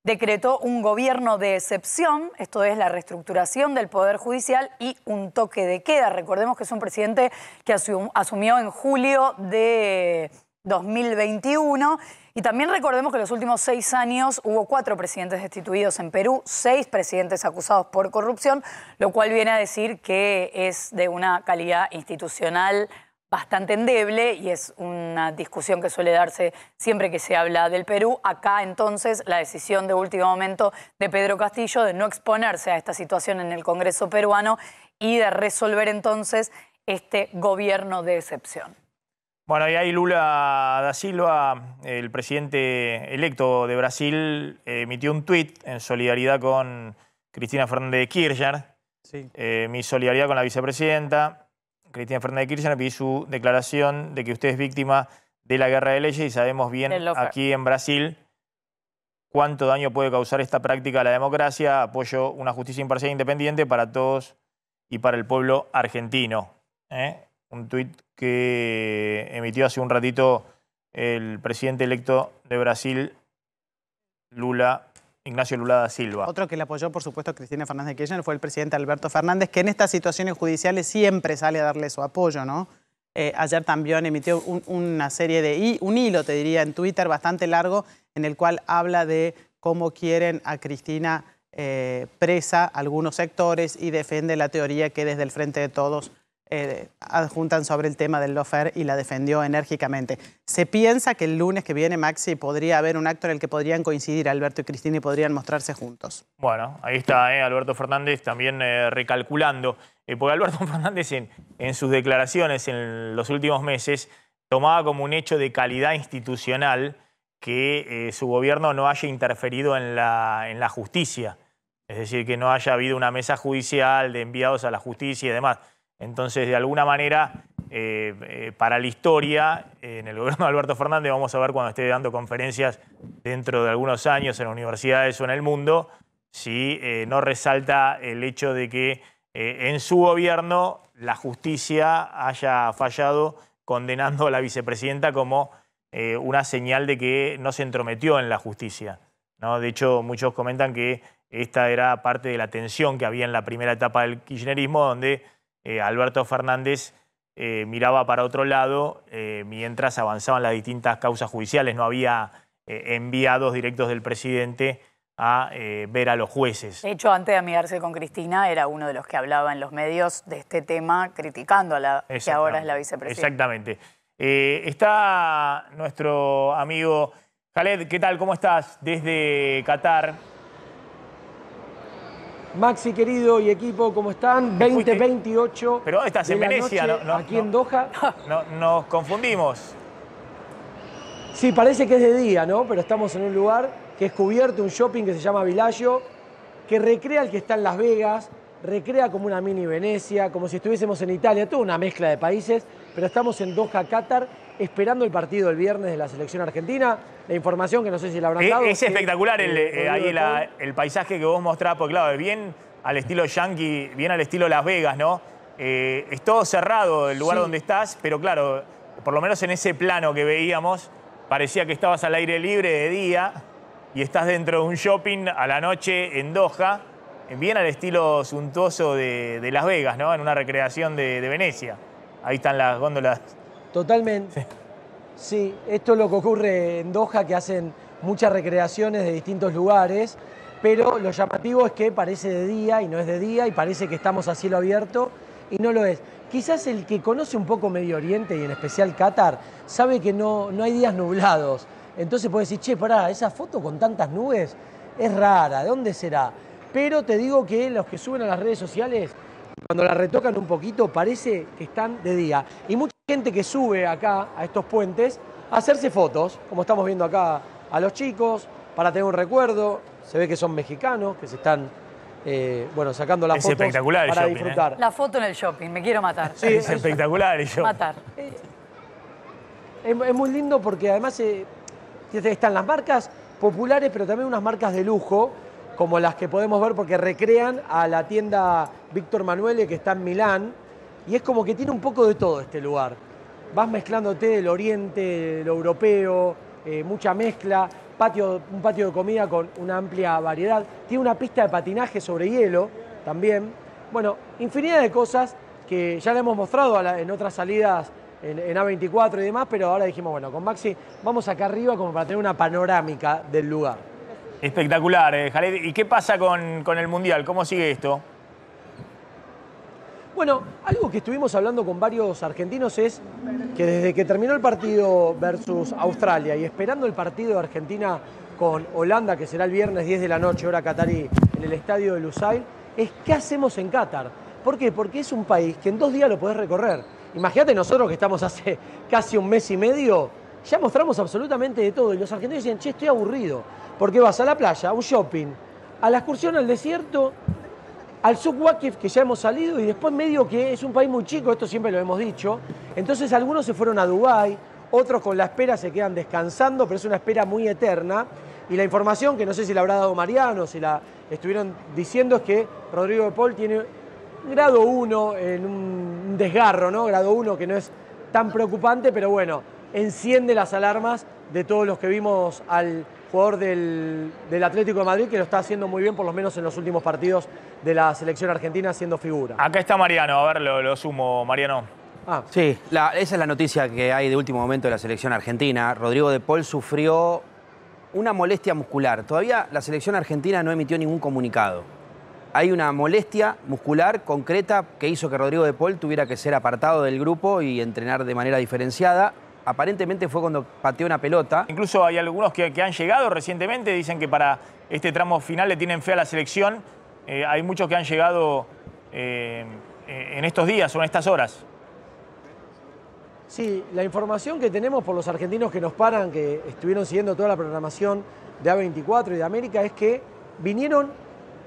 S9: Decretó un gobierno de excepción, esto es la reestructuración del Poder Judicial y un toque de queda. Recordemos que es un presidente que asumió en julio de 2021 y también recordemos que en los últimos 6 años hubo 4 presidentes destituidos en Perú, 6 presidentes acusados por corrupción, lo cual viene a decir que es de una calidad institucional bastante endeble y es una discusión que suele darse siempre que se habla del Perú. Acá entonces la decisión de último momento de Pedro Castillo de no exponerse a esta situación en el Congreso peruano y de resolver entonces este gobierno de excepción.
S1: Bueno, y ahí Lula da Silva, el presidente electo de Brasil, emitió un tuit en solidaridad con Cristina Fernández de Kirchner. Sí. Mi solidaridad con la vicepresidenta. Cristina Fernández de Kirchner, pedí su declaración de que usted es víctima de la guerra de leyes y sabemos bien aquí en Brasil cuánto daño puede causar esta práctica a la democracia. Apoyo una justicia imparcial e independiente para todos y para el pueblo argentino. Un tuit que emitió hace un ratito el presidente electo de Brasil, Ignacio Lula da Silva.
S11: Otro que le apoyó, por supuesto, a Cristina Fernández de Kirchner fue el presidente Alberto Fernández, que en estas situaciones judiciales siempre sale a darle su apoyo, ¿no? Ayer también emitió una serie de un hilo, te diría, en Twitter bastante largo, en el cual habla de cómo quieren a Cristina presa algunos sectores y defiende la teoría que desde el Frente de Todos adjuntan sobre el tema del lawfare y la defendió enérgicamente. Se piensa que el lunes que viene, Maxi, podría haber un acto en el que podrían coincidir Alberto y Cristina y podrían mostrarse juntos.
S1: Bueno, ahí está Alberto Fernández también recalculando, porque Alberto Fernández en sus declaraciones en los últimos meses tomaba como un hecho de calidad institucional que su gobierno no haya interferido en la justicia, es decir, que no haya habido una mesa judicial de enviados a la justicia y demás. Entonces, de alguna manera, para la historia, en el gobierno de Alberto Fernández, vamos a ver cuando esté dando conferencias dentro de algunos años en universidades o en el mundo, si no resalta el hecho de que en su gobierno la justicia haya fallado condenando a la vicepresidenta como una señal de que no se entrometió en la justicia, ¿no? De hecho, muchos comentan que esta era parte de la tensión que había en la primera etapa del kirchnerismo, donde Alberto Fernández miraba para otro lado mientras avanzaban las distintas causas judiciales. No había enviados directos del presidente a ver a los jueces.
S9: De hecho, antes de amigarse con Cristina, era uno de los que hablaba en los medios de este tema, criticando a la que ahora es la vicepresidenta.
S1: Exactamente. Está nuestro amigo Khaled. ¿Qué tal? ¿Cómo estás? Desde Qatar.
S16: Maxi, querido, y equipo, ¿cómo están? 20:28.
S1: ¿Pero dónde estás? ¿En Venecia?
S16: Aquí en Doha.
S1: Nos confundimos.
S16: Sí, parece que es de día, ¿no? Pero estamos en un lugar que es cubierto, un shopping que se llama Villaggio, que recrea el que está en Las Vegas, recrea como una mini Venecia, como si estuviésemos en Italia, toda una mezcla de países, pero estamos en Doha, Qatar, esperando el partido del viernes de la selección argentina. La información que no sé si la habrán dado.
S1: Es espectacular el paisaje que vos mostrás, porque claro, bien al estilo yankee, bien al estilo Las Vegas, ¿no? Es todo cerrado el lugar donde estás, pero claro, por lo menos en ese plano que veíamos, parecía que estabas al aire libre de día y estás dentro de un shopping a la noche en Doha, bien al estilo suntuoso de Las Vegas, ¿no? En una recreación de Venecia. Ahí están las góndolas.
S16: Totalmente. Sí, esto es lo que ocurre en Doha, que hacen muchas recreaciones de distintos lugares, pero lo llamativo es que parece de día y no es de día, y parece que estamos a cielo abierto y no lo es. Quizás el que conoce un poco Medio Oriente y en especial Qatar sabe que no hay días nublados. Entonces puede decir, che, pará, esa foto con tantas nubes es rara, ¿de dónde será? Pero te digo que los que suben a las redes sociales, cuando la retocan un poquito, parece que están de día. Y mucha gente que sube acá, a estos puentes, a hacerse fotos, como estamos viendo acá a los chicos, para tener un recuerdo. Se ve que son mexicanos, que se están sacando las fotos
S1: espectacular
S16: para
S1: el shopping,
S16: disfrutar.
S9: La foto en el shopping, me quiero matar.
S16: Sí,
S1: es espectacular el shopping.
S9: Matar.
S16: Es muy lindo porque además están las marcas populares, pero también unas marcas de lujo, como las que podemos ver porque recrean a la tienda Víctor Manuelle que está en Milán, y es como que tiene un poco de todo este lugar. Vas mezclándote del oriente, lo europeo, mucha mezcla, un patio de comida con una amplia variedad, tiene una pista de patinaje sobre hielo también. Bueno, infinidad de cosas que ya le hemos mostrado en otras salidas en A24 y demás, pero ahora dijimos, bueno, con Maxi vamos acá arriba como para tener una panorámica del lugar.
S1: Espectacular, Khaled. ¿Y qué pasa con el Mundial? ¿Cómo sigue esto?
S16: Bueno, algo que estuvimos hablando con varios argentinos es que desde que terminó el partido versus Australia y esperando el partido de Argentina con Holanda, que será el viernes 10 de la noche, hora catarí, en el estadio de Lusail, es ¿qué hacemos en Qatar? ¿Por qué? Porque es un país que en 2 días lo podés recorrer. Imagínate nosotros que estamos hace casi un mes y medio, ya mostramos absolutamente de todo. Y los argentinos dicen, che, estoy aburrido. Porque vas a la playa, a un shopping, a la excursión al desierto, al Souk Waqif, que ya hemos salido, y después medio que es un país muy chico, esto siempre lo hemos dicho. Entonces algunos se fueron a Dubái, otros con la espera se quedan descansando, pero es una espera muy eterna. Y la información, que no sé si la habrá dado Mariano, si la estuvieron diciendo, es que Rodrigo de Paul tiene grado 1 en un desgarro, ¿no? Grado 1 que no es tan preocupante, pero bueno, enciende las alarmas de todos los que vimos al jugador del Atlético de Madrid, que lo está haciendo muy bien, por lo menos en los últimos partidos de la selección argentina, siendo figura.
S1: Acá está Mariano, a ver, lo sumo, Mariano.
S17: Sí, esa es la noticia que hay de último momento de la selección argentina. Rodrigo de Paul sufrió una molestia muscular. Todavía la selección argentina no emitió ningún comunicado. Hay una molestia muscular concreta que hizo que Rodrigo de Paul tuviera que ser apartado del grupo y entrenar de manera diferenciada. Aparentemente fue cuando pateó una pelota.
S1: Incluso hay algunos que han llegado recientemente, dicen que para este tramo final le tienen fe a la selección. Hay muchos que han llegado en estos días o en estas horas.
S16: Sí, la información que tenemos por los argentinos que nos paran, que estuvieron siguiendo toda la programación de A24 y de América, es que vinieron,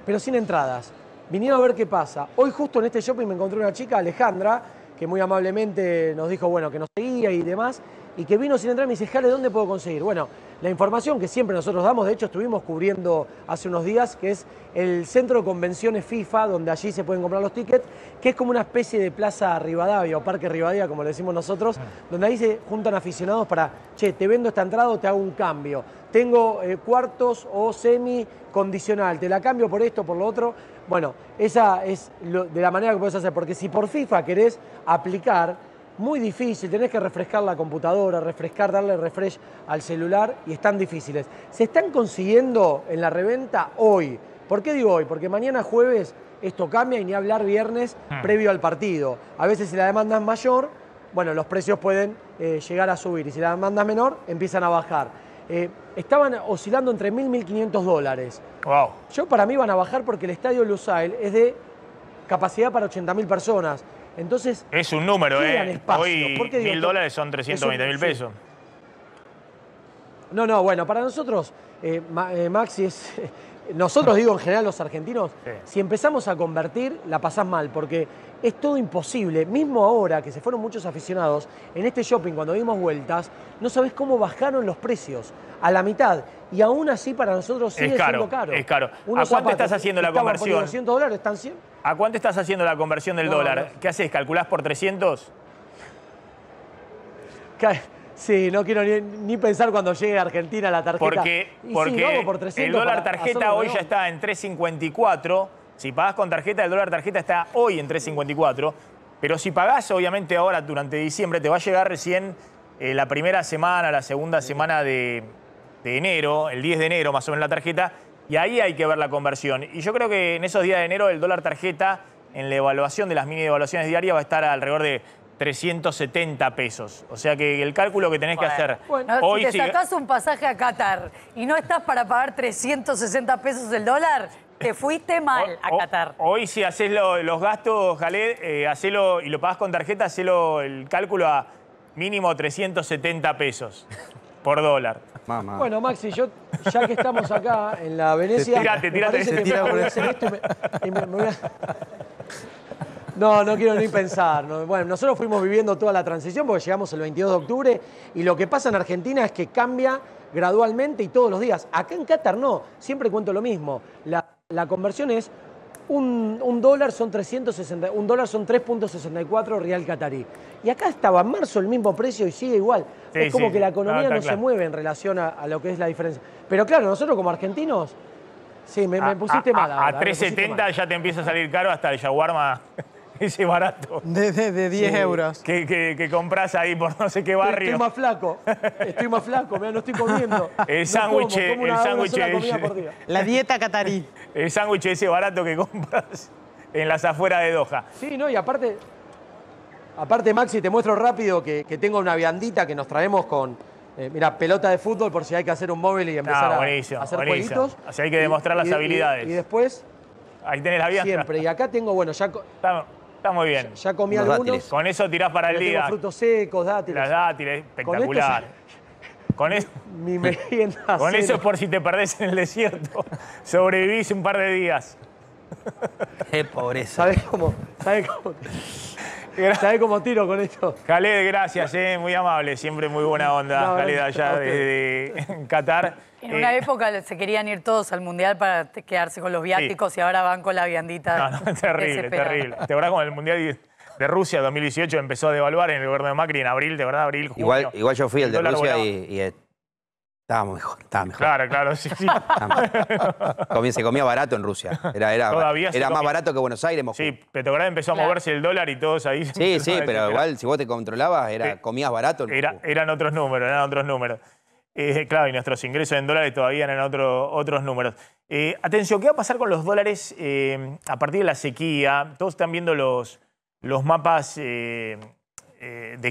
S16: pero sin entradas. Vinieron a ver qué pasa. Hoy justo en este shopping me encontré una chica, Alejandra, que muy amablemente nos dijo, bueno, que nos seguía y demás, y que vino sin entrar y me dice, Jale, ¿dónde puedo conseguir? Bueno, la información que siempre nosotros damos, de hecho estuvimos cubriendo hace unos días, que es el Centro de Convenciones FIFA, donde allí se pueden comprar los tickets, que es como una especie de Plaza Rivadavia o Parque Rivadavia, como le decimos nosotros, donde ahí se juntan aficionados para, che, te vendo esta entrada o te hago un cambio. Tengo cuartos o semi condicional, te la cambio por esto, por lo otro. Bueno, esa es de la manera que puedes hacer, porque si por FIFA querés aplicar, muy difícil, tenés que refrescar la computadora, darle refresh al celular y están difíciles. Se están consiguiendo en la reventa hoy. ¿Por qué digo hoy? Porque mañana jueves esto cambia y ni hablar viernes previo al partido. A veces si la demanda es mayor, bueno, los precios pueden llegar a subir y si la demanda es menor, empiezan a bajar. Estaban oscilando entre $1.000 y $1.500.
S1: Wow.
S16: Yo para mí van a bajar porque el estadio Lusail es de capacidad para 80.000 personas. Entonces,
S1: es un número,
S16: hoy
S1: $1.000 son 320.000 pesos.
S16: No, bueno, para nosotros, Maxi, nosotros digo en general los argentinos, si empezamos a convertir, la pasás mal, porque es todo imposible. Mismo ahora que se fueron muchos aficionados, en este shopping cuando dimos vueltas, no sabés cómo bajaron los precios a la mitad. Y aún así para nosotros sigue siendo caro.
S1: Es caro. ¿A cuánto estás haciendo la conversión?
S16: $200, ¿están 100?
S1: ¿A cuánto estás haciendo la conversión del dólar? ¿Qué haces? ¿Calculás por 300?
S16: Sí, no quiero ni pensar cuando llegue a Argentina la tarjeta.
S1: Porque
S16: vamos por 300
S1: el dólar tarjeta hoy ya está en 3.54. Si pagás con tarjeta, el dólar tarjeta está hoy en 3.54. Pero si pagás, obviamente, ahora durante diciembre, te va a llegar recién la primera semana, la segunda semana de enero, el 10 de enero más o menos la tarjeta, y ahí hay que ver la conversión. Y yo creo que en esos días de enero el dólar tarjeta, en la evaluación de las mini evaluaciones diarias, va a estar alrededor de 370 pesos. O sea que el cálculo que tenés que hacer...
S9: Hoy si te sacás un pasaje a Qatar y no estás para pagar 360 pesos el dólar, te fuiste mal a Qatar.
S1: Hoy si haces los gastos, Khaled, hacelo y lo pagás con tarjeta, hacelo el cálculo a mínimo 370 pesos por dólar.
S16: Mamá. Bueno, Maxi, yo ya que estamos acá en la Venecia... No quiero ni pensar. Bueno, nosotros fuimos viviendo toda la transición porque llegamos el 22 de octubre y lo que pasa en Argentina es que cambia gradualmente y todos los días. Acá en Qatar no, siempre cuento lo mismo. La conversión es un dólar son 3.64 real catarí. Y acá estaba en marzo el mismo precio y sigue igual. Es como que la economía no se mueve en relación a lo que es la diferencia. Pero claro, nosotros como argentinos, sí, me pusiste mal ahora.
S1: A 3.70 ya te empieza a salir caro hasta el shawarma ese barato.
S11: De 10 euros.
S1: Que compras ahí por no sé qué barrio.
S16: Estoy más flaco, no estoy comiendo.
S1: El sándwich.
S11: La dieta catarí.
S1: El sándwich ese barato que compras en las afueras de Doha.
S16: Sí, no, y aparte, Maxi, te muestro rápido que tengo una viandita que nos traemos con, mira, pelota de fútbol por si hay que hacer un móvil y empezar a hacer jueguitos.
S1: Así hay que demostrar las habilidades.
S16: Y después...
S1: Ahí tenés la vianda.
S16: Siempre. Y acá tengo, bueno, ya...
S1: Está muy bien.
S16: Ya comí algunos.
S1: Con eso tirás para el día.
S16: Frutos secos, dátiles.
S1: Las dátiles, espectacular.
S16: Mi merienda.
S1: Con eso es por si te perdés en el desierto. Sobrevivís un par de días.
S17: Qué pobreza.
S16: ¿Sabés cómo tiro con esto?
S1: Khaled, gracias, muy amable. Siempre muy buena onda, Khaled, allá desde Qatar.
S9: En una época se querían ir todos al Mundial para quedarse con los viáticos y ahora van con la viandita.
S1: No, terrible. ¿Te acordás con el Mundial de Rusia 2018 empezó a devaluar en el gobierno de Macri en abril, de verdad, abril, junio?
S17: Igual yo fui el de Rusia y estábamos mejor.
S1: Claro, sí.
S17: Se comía barato en Rusia. Era más barato que Buenos Aires, Moscú.
S1: Sí, Petrograd empezó a moverse el dólar y todos ahí...
S17: Sí, pero igual si vos te controlabas, comías barato en Moscú.
S1: Eran otros números. Claro, y nuestros ingresos en dólares todavía eran otros números. Atención, ¿qué va a pasar con los dólares a partir de la sequía? Todos están viendo los mapas de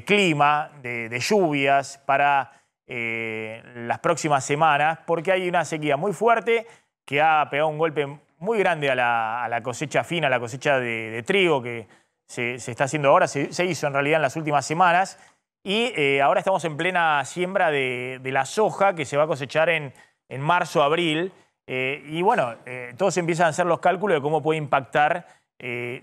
S1: clima, de lluvias para las próximas semanas, porque hay una sequía muy fuerte que ha pegado un golpe muy grande a la cosecha fina, a la cosecha de trigo que se está haciendo ahora, se hizo en realidad en las últimas semanas. Y ahora estamos en plena siembra de la soja que se va a cosechar en marzo, abril. Y bueno, todos empiezan a hacer los cálculos de cómo puede impactar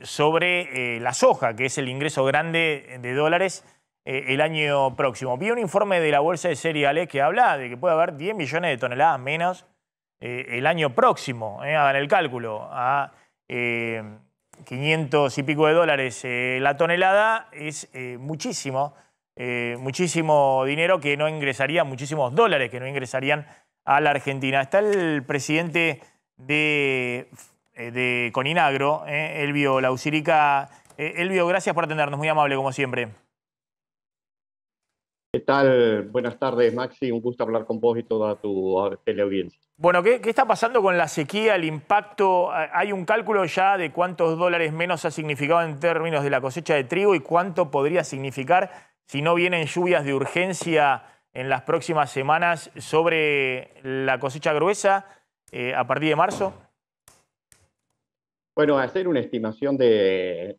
S1: sobre la soja, que es el ingreso grande de dólares el año próximo. Vi un informe de la Bolsa de Cereales que habla de que puede haber 10 millones de toneladas menos el año próximo. Hagan el cálculo. A 500 y pico de dólares la tonelada es muchísimo dinero que no ingresaría, muchísimos dólares que no ingresarían a la Argentina. Está el presidente de Coninagro, Elvio Lausirica. Elvio, gracias por atendernos, muy amable como siempre.
S18: ¿Qué tal? Buenas tardes, Maxi. Un gusto hablar con vos y toda tu teleaudiencia.
S1: Bueno, ¿qué está pasando con la sequía, el impacto? ¿Hay un cálculo ya de cuántos dólares menos ha significado en términos de la cosecha de trigo y cuánto podría significar si no vienen lluvias de urgencia en las próximas semanas sobre la cosecha gruesa a partir de marzo?
S18: Bueno, hacer una estimación de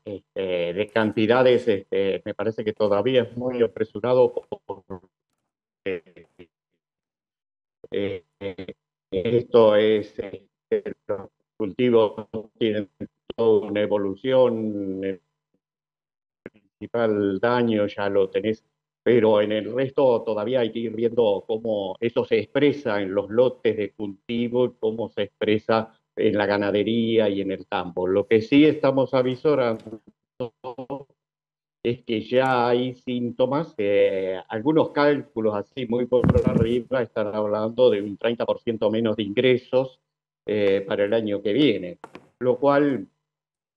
S18: cantidades me parece que todavía es muy apresurado. Esto es, los cultivos tienen toda una evolución, el principal daño ya lo tenés, pero en el resto todavía hay que ir viendo cómo eso se expresa en los lotes de cultivo y cómo se expresa en la ganadería y en el campo. Lo que sí estamos avisorando es que ya hay síntomas, algunos cálculos así muy por arriba están hablando de un 30% menos de ingresos para el año que viene, lo cual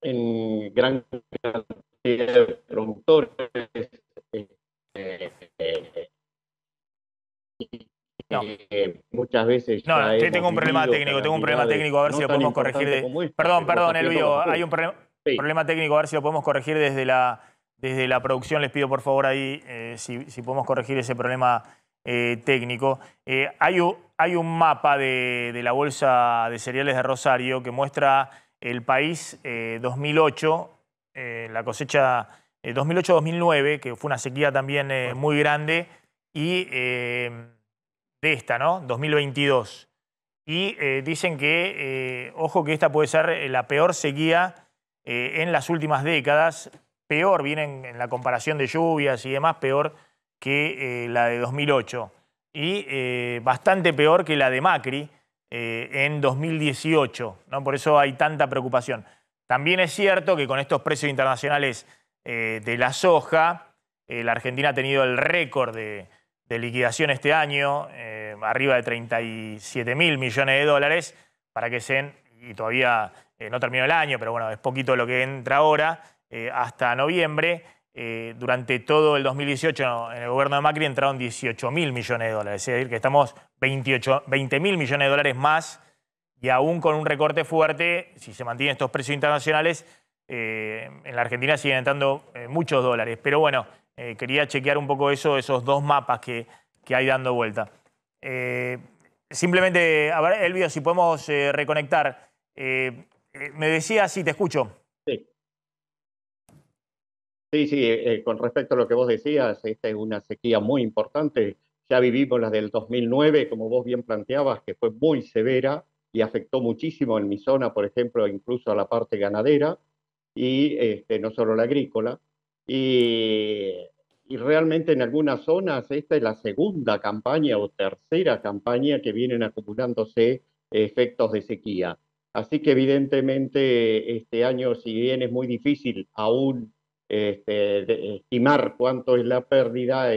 S18: en gran cantidad de productores muchas veces
S1: no, tengo un problema técnico, a ver si lo podemos corregir. Perdón, Elvio, hay un problema técnico, a ver si lo podemos corregir desde la producción. Les pido por favor ahí si podemos corregir ese problema técnico. Hay un mapa de la Bolsa de Cereales de Rosario que muestra el país 2008, la cosecha 2008-2009, que fue una sequía también muy grande, y de esta, ¿no? 2022. Y dicen que, ojo, que esta puede ser la peor sequía en las últimas décadas. Peor, vienen en la comparación de lluvias y demás, peor que la de 2008. Y bastante peor que la de Macri en 2018, ¿no? Por eso hay tanta preocupación. También es cierto que con estos precios internacionales de la soja, la Argentina ha tenido el récord de liquidación este año, arriba de 37.000 millones de dólares, para que y todavía no terminó el año, pero bueno, es poquito lo que entra ahora, hasta noviembre. Durante todo el 2018 en el gobierno de Macri entraron 18.000 millones de dólares, es decir, que estamos 20.000 millones de dólares más, y aún con un recorte fuerte, si se mantienen estos precios internacionales, en la Argentina siguen entrando muchos dólares. Pero bueno, quería chequear un poco esos dos mapas que hay dando vuelta. Simplemente, a ver, Elvio, si podemos reconectar. Me decías, sí, te escucho.
S18: Sí, con respecto a lo que vos decías, esta es una sequía muy importante. Ya vivimos la del 2009, como vos bien planteabas, que fue muy severa y afectó muchísimo en mi zona, por ejemplo, incluso a la parte ganadera, y no solo la agrícola. Y realmente en algunas zonas esta es la segunda campaña o tercera campaña que vienen acumulándose efectos de sequía. Así que evidentemente este año, si bien es muy difícil aún estimar cuánto es la pérdida,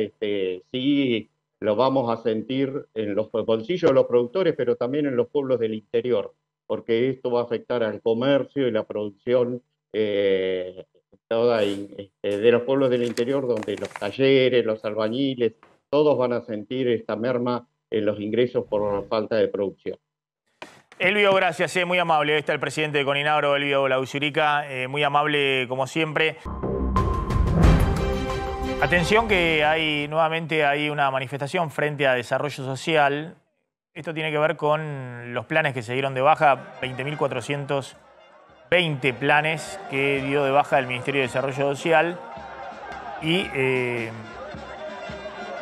S18: sí lo vamos a sentir en los bolsillos de los productores, pero también en los pueblos del interior, porque esto va a afectar al comercio y la producción de los pueblos del interior, donde los talleres, los albañiles, todos van a sentir esta merma en los ingresos por falta de producción.
S1: Elvio, gracias, muy amable. Ahí está el presidente de Coninagro, Elvio Lausirica, muy amable como siempre. Atención que nuevamente hay una manifestación frente a Desarrollo Social. Esto tiene que ver con los planes que se dieron de baja, 20.420 planes que dio de baja el Ministerio de Desarrollo Social. Y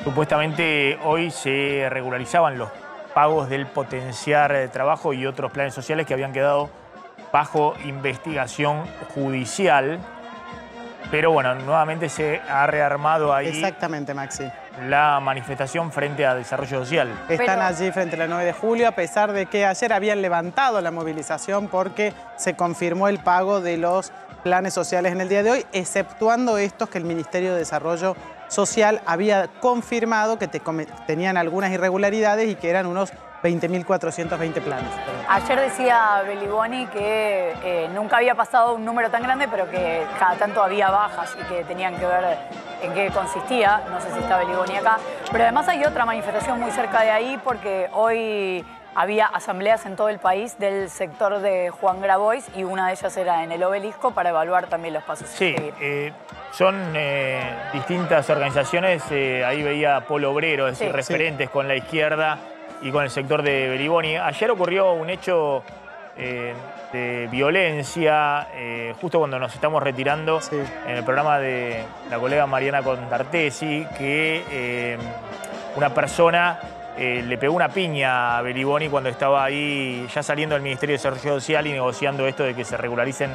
S1: supuestamente hoy se regularizaban los pagos del Potenciar Trabajo y otros planes sociales que habían quedado bajo investigación judicial. Pero bueno, nuevamente se ha rearmado ahí.
S11: Exactamente, Maxi.
S1: La manifestación frente a Desarrollo Social.
S11: Están allí frente a la 9 de julio, a pesar de que ayer habían levantado la movilización porque se confirmó el pago de los planes sociales en el día de hoy, exceptuando estos que el Ministerio de Desarrollo Social había confirmado que tenían algunas irregularidades y que eran unos 20.420 planes.
S9: Ayer decía Beliboni que nunca había pasado un número tan grande, pero que cada tanto había bajas y que tenían que ver en qué consistía. No sé si está Beliboni acá. Pero además hay otra manifestación muy cerca de ahí porque hoy había asambleas en todo el país del sector de Juan Grabois y una de ellas era en el Obelisco para evaluar también los pasos a seguir.
S1: Son distintas organizaciones. Ahí veía Polo Obrero, es decir, referentes con la izquierda y con el sector de Beliboni. Ayer ocurrió un hecho de violencia, justo cuando nos estamos retirando en el programa de la colega Mariana Contartesi, que una persona le pegó una piña a Beliboni cuando estaba ahí ya saliendo del Ministerio de Desarrollo Social y negociando esto de que se regularicen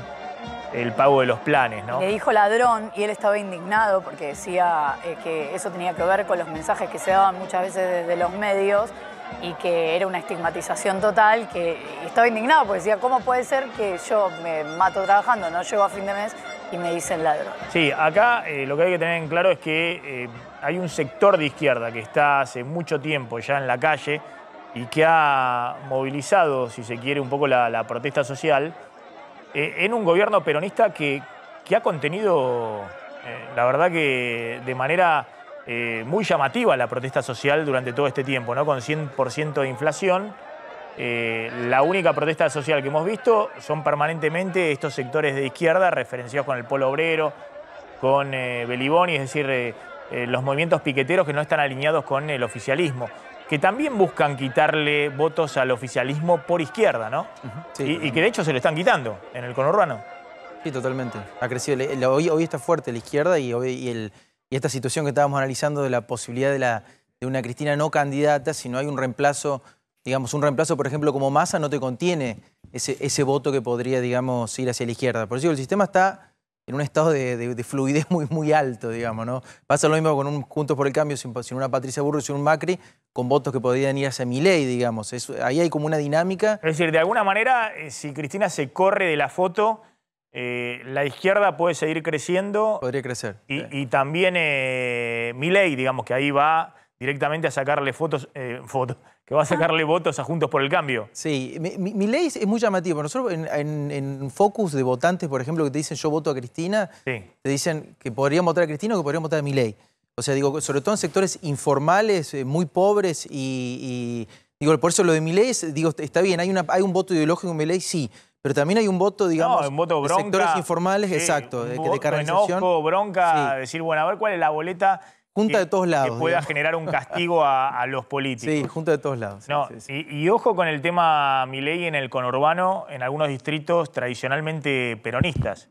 S1: el pago de los planes, ¿no?
S9: Le dijo ladrón y él estaba indignado porque decía que eso tenía que ver con los mensajes que se daban muchas veces desde los medios y que era una estigmatización total, que estaba indignado porque decía, ¿cómo puede ser que yo me mato trabajando, no llego a fin de mes y me dicen ladrón?
S1: Sí, acá lo que hay que tener en claro es que hay un sector de izquierda que está hace mucho tiempo ya en la calle y que ha movilizado, si se quiere, un poco la protesta social en un gobierno peronista que ha contenido, la verdad que de manera muy llamativa la protesta social durante todo este tiempo, ¿no? Con 100% de inflación. La única protesta social que hemos visto son permanentemente estos sectores de izquierda referenciados con el Polo Obrero, con Beliboni, es decir, los movimientos piqueteros que no están alineados con el oficialismo, que también buscan quitarle votos al oficialismo por izquierda, ¿no? Y que de hecho se lo están quitando en el conurbano.
S10: Sí, totalmente. Ha crecido. Hoy está fuerte la izquierda y esta situación que estábamos analizando de la posibilidad de una Cristina no candidata, si no hay un reemplazo, digamos, por ejemplo, como Massa, no te contiene ese voto que podría, digamos, ir hacia la izquierda. Por eso el sistema está en un estado de fluidez muy alto, digamos, ¿no? Pasa lo mismo con un Juntos por el Cambio, sin una Patricia Burrich, sin un Macri, con votos que podrían ir hacia Milei, digamos. Ahí hay como una dinámica.
S1: Es decir, de alguna manera, si Cristina se corre de la foto, la izquierda puede seguir creciendo.
S10: Podría crecer.
S1: Y también Milei, digamos, que ahí va directamente a sacarle que va a sacarle votos a Juntos por el Cambio.
S10: Sí, Milei es muy llamativo. Nosotros en focus de votantes, por ejemplo, que te dicen yo voto a Cristina, te dicen que podrían votar a Cristina o que podrían votar a Milei. O sea, digo, sobre todo en sectores informales, muy pobres y digo, por eso lo de Milei, digo, está bien, hay un voto ideológico en Milei, sí. Pero también hay un voto, digamos,
S1: un voto bronca,
S10: de sectores informales, exacto, de
S1: canalización. Enojo, bronca, decir, bueno, a ver cuál es la boleta
S10: junta de todos lados,
S1: que pueda generar un castigo a los políticos.
S10: Sí, junta de todos lados.
S1: Y ojo con el tema Milei en el conurbano, en algunos distritos tradicionalmente peronistas,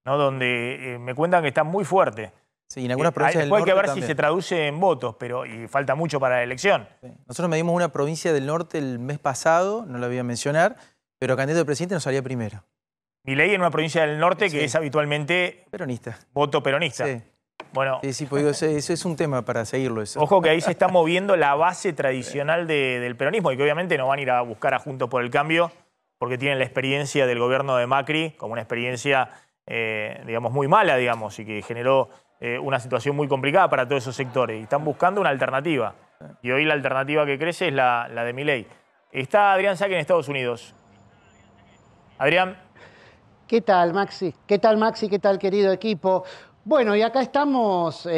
S1: ¿no? Donde me cuentan que está muy fuerte.
S10: Sí, en algunas provincias del
S1: norte hay que ver
S10: también.
S1: si se traduce en votos, y falta mucho para la elección.
S10: Nosotros medimos una provincia del norte el mes pasado, no la voy a mencionar, pero candidato de presidente nos salía primero.
S1: Milei en una provincia del norte que es habitualmente
S10: peronista.
S1: Voto peronista.
S10: Sí.
S1: Bueno,
S10: sí, pues ese es un tema para seguirlo. Eso.
S1: Ojo que ahí se está moviendo la base tradicional del peronismo y que obviamente no van a ir a buscar a Juntos por el Cambio porque tienen la experiencia del gobierno de Macri como una experiencia, digamos, muy mala, digamos, y que generó una situación muy complicada para todos esos sectores. Y están buscando una alternativa. Y hoy la alternativa que crece es la de Milei. Está Adrián Saque en Estados Unidos. Adrián.
S19: ¿Qué tal, Maxi? ¿Qué tal, Maxi? ¿Qué tal, querido equipo? Bueno, y acá estamos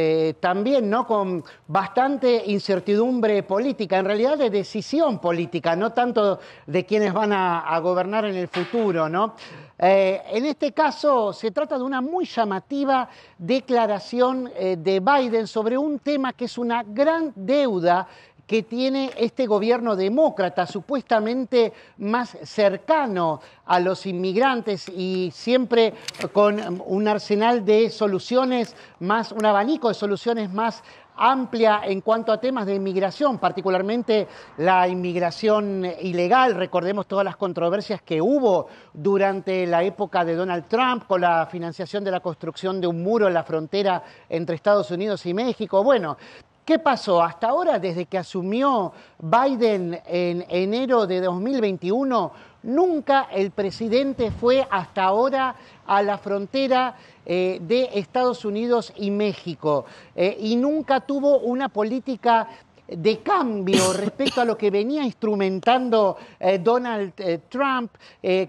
S19: también, ¿no?, con bastante incertidumbre política, en realidad de decisión política, no tanto de quienes van a gobernar en el futuro, ¿no? En este caso se trata de una muy llamativa declaración de Biden sobre un tema que es una gran deuda que tiene este gobierno demócrata, supuestamente más cercano a los inmigrantes y siempre con un arsenal de soluciones más, un abanico de soluciones más amplia en cuanto a temas de inmigración, particularmente la inmigración ilegal. Recordemos todas las controversias que hubo durante la época de Donald Trump con la financiación de la construcción de un muro en la frontera entre Estados Unidos y México. Bueno, ¿qué pasó? Hasta ahora, desde que asumió Biden en enero de 2021, nunca el presidente fue hasta ahora a la frontera de Estados Unidos y México y nunca tuvo una política de cambio respecto a lo que venía instrumentando Donald Trump,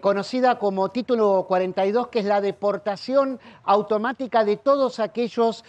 S19: conocida como Título 42, que es la deportación automática de todos aquellos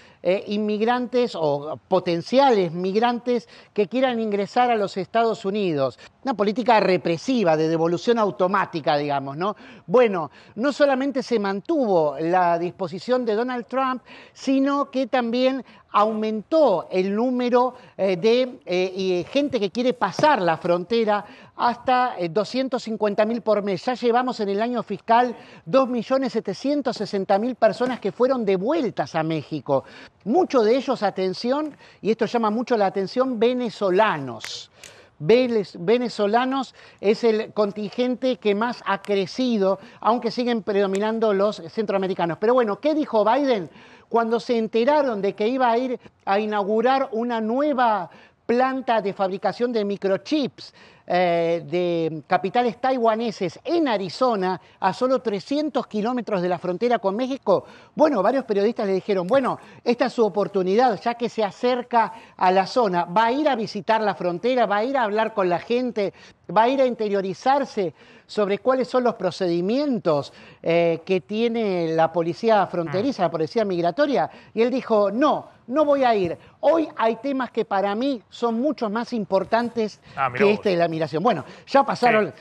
S19: inmigrantes o potenciales migrantes que quieran ingresar a los Estados Unidos. Una política represiva, de devolución automática, digamos, ¿no? Bueno, no solamente se mantuvo la disposición de Donald Trump, sino que también aumentó el número de gente que quiere pasar la frontera hasta 250.000 por mes. Ya llevamos en el año fiscal 2.760.000 personas que fueron devueltas a México. Muchos de ellos, atención, y esto llama mucho la atención, venezolanos. Venezolanos es el contingente que más ha crecido, aunque siguen predominando los centroamericanos. Pero bueno, ¿qué dijo Biden? Cuando se enteraron de que iba a ir a inaugurar una nueva planta de fabricación de microchips de capitales taiwaneses en Arizona, a solo 300 kilómetros de la frontera con México, bueno, varios periodistas le dijeron, bueno, esta es su oportunidad, ya que se acerca a la zona, va a ir a visitar la frontera, va a ir a hablar con la gente, va a ir a interiorizarse sobre cuáles son los procedimientos que tiene la policía fronteriza, la policía migratoria, y él dijo, no voy a ir. Hoy hay temas que para mí son mucho más importantes que este de la migración. Bueno, ya pasaron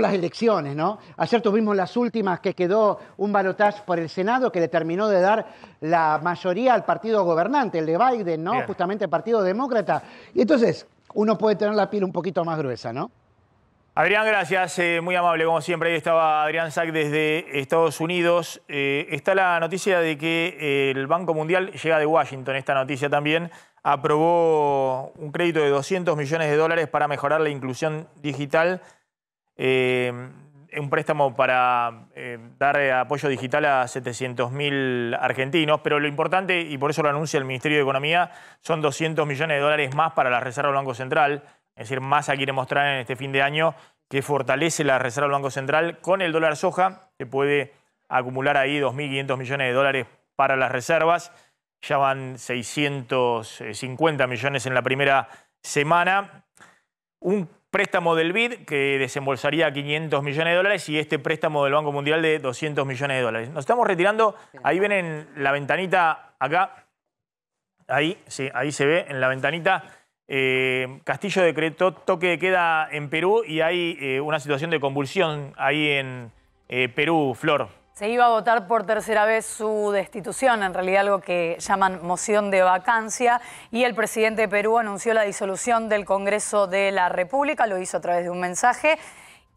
S19: las elecciones, ¿no? Ayer tuvimos las últimas, que quedó un balotaje por el Senado que le terminó de dar la mayoría al partido gobernante, el de Biden, ¿no? Bien. Justamente el Partido Demócrata. Y entonces uno puede tener la piel un poquito más gruesa, ¿no?
S1: Adrián, gracias, muy amable como siempre. Ahí estaba Adrián Sack desde Estados Unidos. Está la noticia de que el Banco Mundial, llega de Washington esta noticia también, aprobó un crédito de $200 millones para mejorar la inclusión digital, un préstamo para dar apoyo digital a 700.000 argentinos, pero lo importante, y por eso lo anuncia el Ministerio de Economía, son $200 millones más para la Reserva del Banco Central. Es decir, Massa quiere mostrar en este fin de año que fortalece la Reserva del Banco Central con el dólar soja, que puede acumular ahí 2.500 millones de dólares para las reservas. Ya van 650 millones en la primera semana. Un préstamo del BID que desembolsaría 500 millones de dólares y este préstamo del Banco Mundial de 200 millones de dólares. Nos estamos retirando. Ahí ven en la ventanita acá. Ahí, sí, ahí se ve en la ventanita. Castillo decretó toque de queda en Perú y hay una situación de convulsión ahí en Perú, Flor.
S9: Se iba a votar por tercera vez su destitución, en realidad algo que llaman moción de vacancia, y el presidente de Perú anunció la disolución del Congreso de la República, lo hizo a través de un mensaje,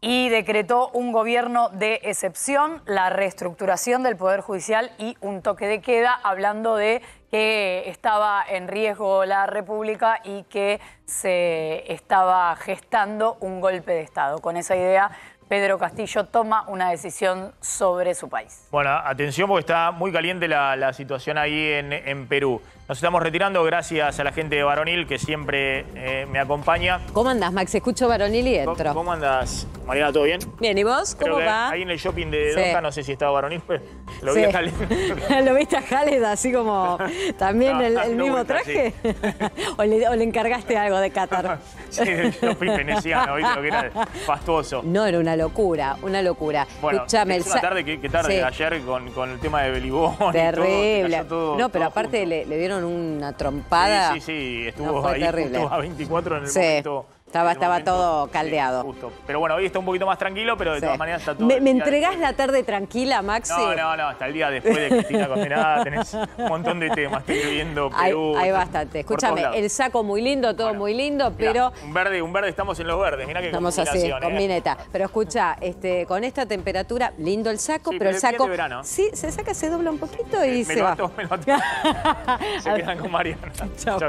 S9: y decretó un gobierno de excepción, la reestructuración del Poder Judicial y un toque de queda, hablando de que estaba en riesgo la República y que se estaba gestando un golpe de Estado. Con esa idea, Pedro Castillo toma una decisión sobre su país.
S1: Bueno, atención porque está muy caliente la situación ahí en Perú. Nos estamos retirando, gracias a la gente de Varonil que siempre me acompaña.
S20: ¿Cómo andás, Max? Escucho Varonil y entro.
S1: ¿Cómo andás, Mariana? ¿Todo bien?
S20: Bien, ¿y vos? ¿Cómo va?
S1: Ahí en el shopping de Doha, no sé si estaba Varonil, pero lo vi a Khaled.
S20: ¿Lo viste a Khaled así como también el mismo traje? Sí. ¿O le encargaste algo de Qatar?
S1: Sí, del shopping veneciano, ¿viste lo que era fastuoso?
S20: No, era una locura, una locura.
S1: Bueno, escuchame, es una tarde, ¿qué tarde? Sí. Ayer con el tema de Belibón.
S20: Terrible.
S1: Todo,
S20: no, pero aparte le dieron una trompada.
S1: Sí, estuvo ahí, estuvo a 24 en el momento
S20: Estaba todo caldeado.
S1: Sí, justo. Pero bueno, hoy está un poquito más tranquilo, pero de todas maneras está todo...
S20: ¿Me entregás la tarde tranquila, Maxi?
S1: No, hasta el día después de Cristina condenada tenés un montón de temas. Estoy viendo Perú.
S20: Hay bastante. Escúchame, el saco muy lindo, todo muy lindo, pero...
S1: Mirá, un verde, estamos en los verdes. Mirá qué
S20: estamos así, con mineta. Pero escucha, con esta temperatura, lindo el saco, pero el saco... Sí, se saca, se dobla un poquito y se va.
S1: Se quedan con Mariana. Chau.